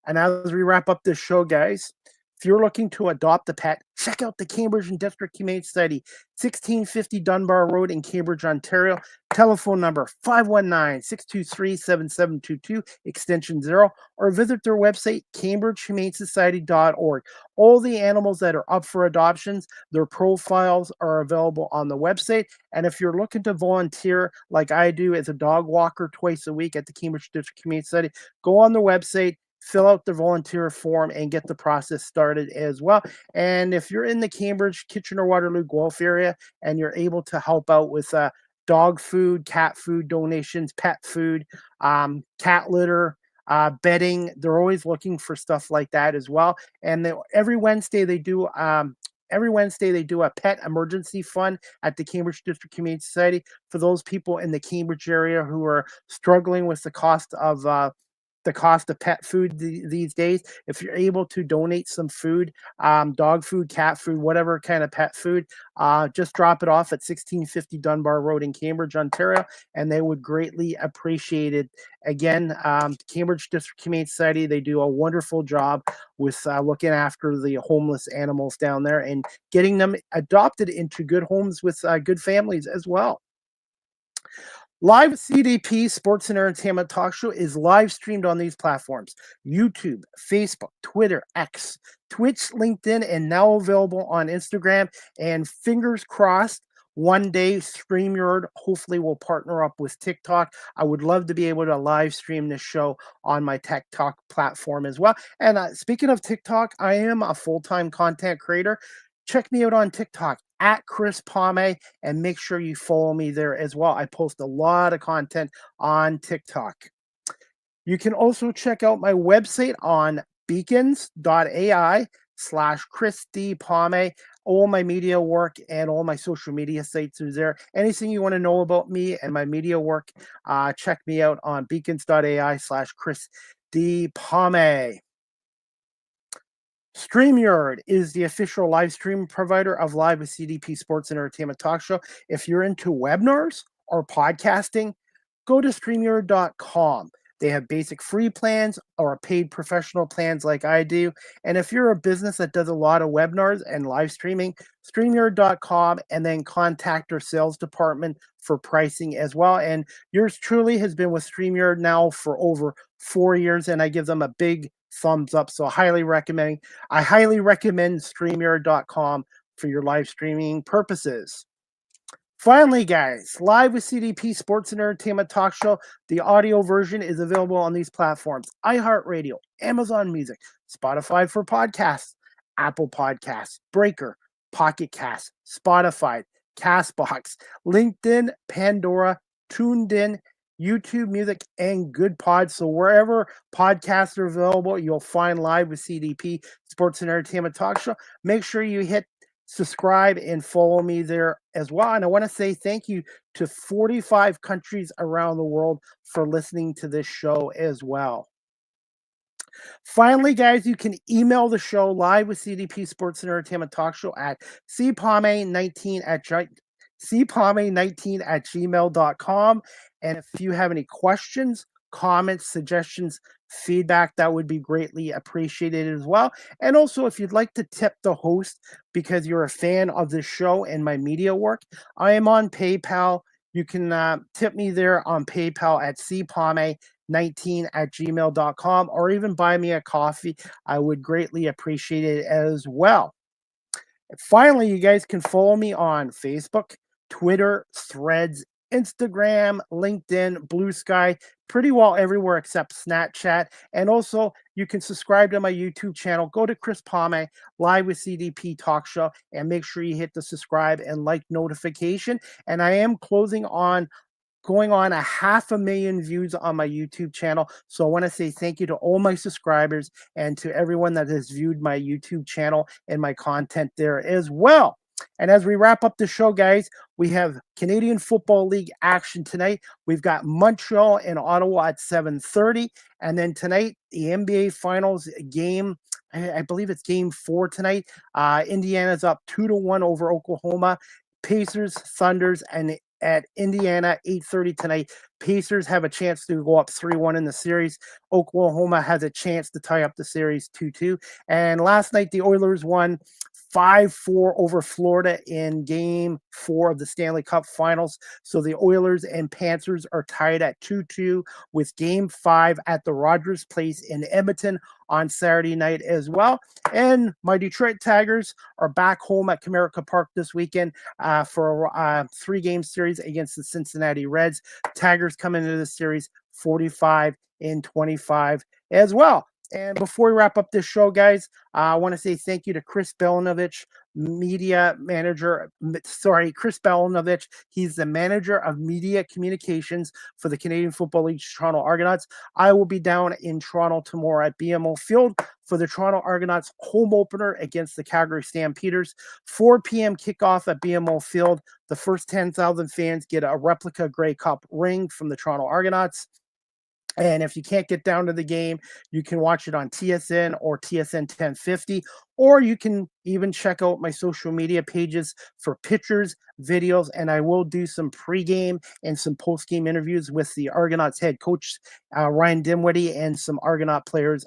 And as we wrap up this show, guys, if you're looking to adopt a pet, check out the Cambridge and District Humane Society, 1650 Dunbar Road in Cambridge, Ontario. Telephone number 519-623-7722, extension 0, or visit their website, cambridgehumanesociety.org. All the animals that are up for adoptions, their profiles are available on the website. And if you're looking to volunteer, like I do as a dog walker twice a week at the Cambridge District Humane Society, go on the website, fill out the volunteer form, and get the process started as well. And if you're in the Cambridge, Kitchener, Waterloo, Guelph area, and you're able to help out with dog food, cat food donations, pet food, cat litter, bedding, they're always looking for stuff like that as well. And every Wednesday they do a pet emergency fund at the Cambridge District Humane Society for those people in the Cambridge area who are struggling with the cost of the cost of pet food these days. If you're able to donate some food, dog food, cat food, whatever kind of pet food, just drop it off at 1650 Dunbar Road in Cambridge, Ontario, and they would greatly appreciate it. Again, Cambridge District Humane Society, they do a wonderful job with looking after the homeless animals down there and getting them adopted into good homes with good families as well. Live CDP Sports and Entertainment Talk Show is live streamed on these platforms: YouTube, Facebook, Twitter, X, Twitch, LinkedIn, and now available on Instagram. And fingers crossed, one day StreamYard hopefully will partner up with TikTok. I would love to be able to live stream this show on my TikTok platform as well. And speaking of TikTok, I am a full-time content creator. Check me out on TikTok at Chris Palme, and make sure you follow me there as well. I post a lot of content on TikTok. You can also check out my website on beacons.ai/Chris D. Palme. All my media work and all my social media sites are there. Anything you want to know about me and my media work, check me out on beacons.ai/Chris D. Palme. StreamYard is the official live stream provider of Live with CDP Sports and Entertainment Talk Show. If you're into webinars or podcasting, go to StreamYard.com. They have basic free plans or paid professional plans like I do. And if you're a business that does a lot of webinars and live streaming, StreamYard.com, and then contact our sales department for pricing as well. And yours truly has been with StreamYard now for over 4 years, and I give them a big thumbs up. So I highly recommend StreamYard.com for your live streaming purposes. Finally, guys, Live with CDP Sports and Entertainment Talk Show. The audio version is available on these platforms: iHeartRadio, Amazon Music, Spotify for podcasts, Apple Podcasts, Breaker, Pocket Cast, Spotify, Castbox, LinkedIn, Pandora, TuneIn, YouTube Music, and Good Pods. So wherever podcasts are available, you'll find Live with CDP Sports and Entertainment Talk Show. Make sure you hit subscribe and follow me there as well. And I want to say thank you to 45 countries around the world for listening to this show as well. Finally, guys, you can email the show Live with CDP Sports and Entertainment Talk Show at cpalme19@gmail.com. And if you have any questions, comments, suggestions, feedback, that would be greatly appreciated as well. And also, if you'd like to tip the host because you're a fan of this show and my media work, I am on PayPal. You can tip me there on PayPal at cpalme19@gmail.com, or even buy me a coffee. I would greatly appreciate it as well. And finally, you guys can follow me on Facebook, Twitter, Threads, Instagram, LinkedIn, Blue Sky, pretty well everywhere except Snapchat. And also, you can subscribe to my YouTube channel. Go to Chris Palme, Live with CDP Talk Show, and make sure you hit the subscribe and like notification. And I am going on 500,000 views on my YouTube channel. So I want to say thank you to all my subscribers and to everyone that has viewed my YouTube channel and my content there as well. And as we wrap up the show, guys, we have Canadian Football League action tonight. We've got Montreal and Ottawa at 7:30. And then tonight, the NBA Finals game, I believe it's game 4 tonight. Indiana's up 2-1 over Oklahoma. Pacers, Thunders, and at Indiana, 8:30 tonight. Pacers have a chance to go up 3-1 in the series. Oklahoma has a chance to tie up the series 2-2. And last night, the Oilers won 5-4 over Florida in game 4 of the Stanley Cup Finals. So the Oilers and Panthers are tied at 2-2 with game 5 at the Rogers Place in Edmonton on Saturday night as well. And my Detroit Tigers are back home at Comerica Park this weekend for a 3-game series against the Cincinnati Reds. Tigers come into the series 45-25 as well. And before we wrap up this show, guys, I want to say thank you to Chris Belinovich, Chris Belinovich. He's the manager of media communications for the Canadian Football League's Toronto Argonauts. I will be down in Toronto tomorrow at BMO Field for the Toronto Argonauts home opener against the Calgary Stampeders. 4 p.m. kickoff at BMO Field. The first 10,000 fans get a replica Grey Cup ring from the Toronto Argonauts. And if you can't get down to the game, you can watch it on TSN or TSN 1050, or you can even check out my social media pages for pictures, videos, and I will do some pregame and some postgame interviews with the Argonauts head coach, Ryan Dimwitty, and some Argonaut players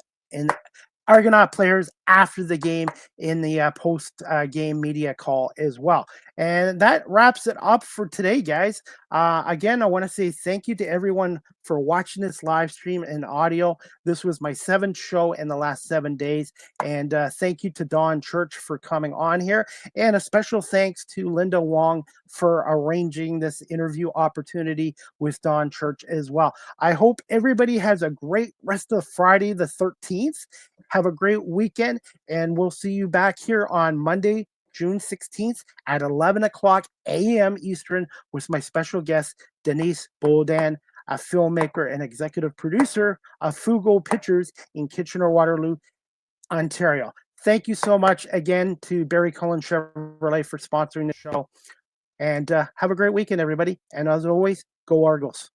after the game in the post-game media call as well. And that wraps it up for today, guys. Again, I want to say thank you to everyone for watching this live stream and audio. This was my 7th show in the last 7 days. And thank you to Dawn Church for coming on here. And a special thanks to Linda Wong for arranging this interview opportunity with Dawn Church as well. I hope everybody has a great rest of Friday the 13th. Have a great weekend, and we'll see you back here on Monday, June 16th at 11 o'clock a.m. Eastern with my special guest, Denise Boldan, a filmmaker and executive producer of Fugo Pictures in Kitchener-Waterloo, Ontario. Thank you so much again to Barry Cullen Chevrolet for sponsoring the show. And have a great weekend, everybody. And as always, go Argos.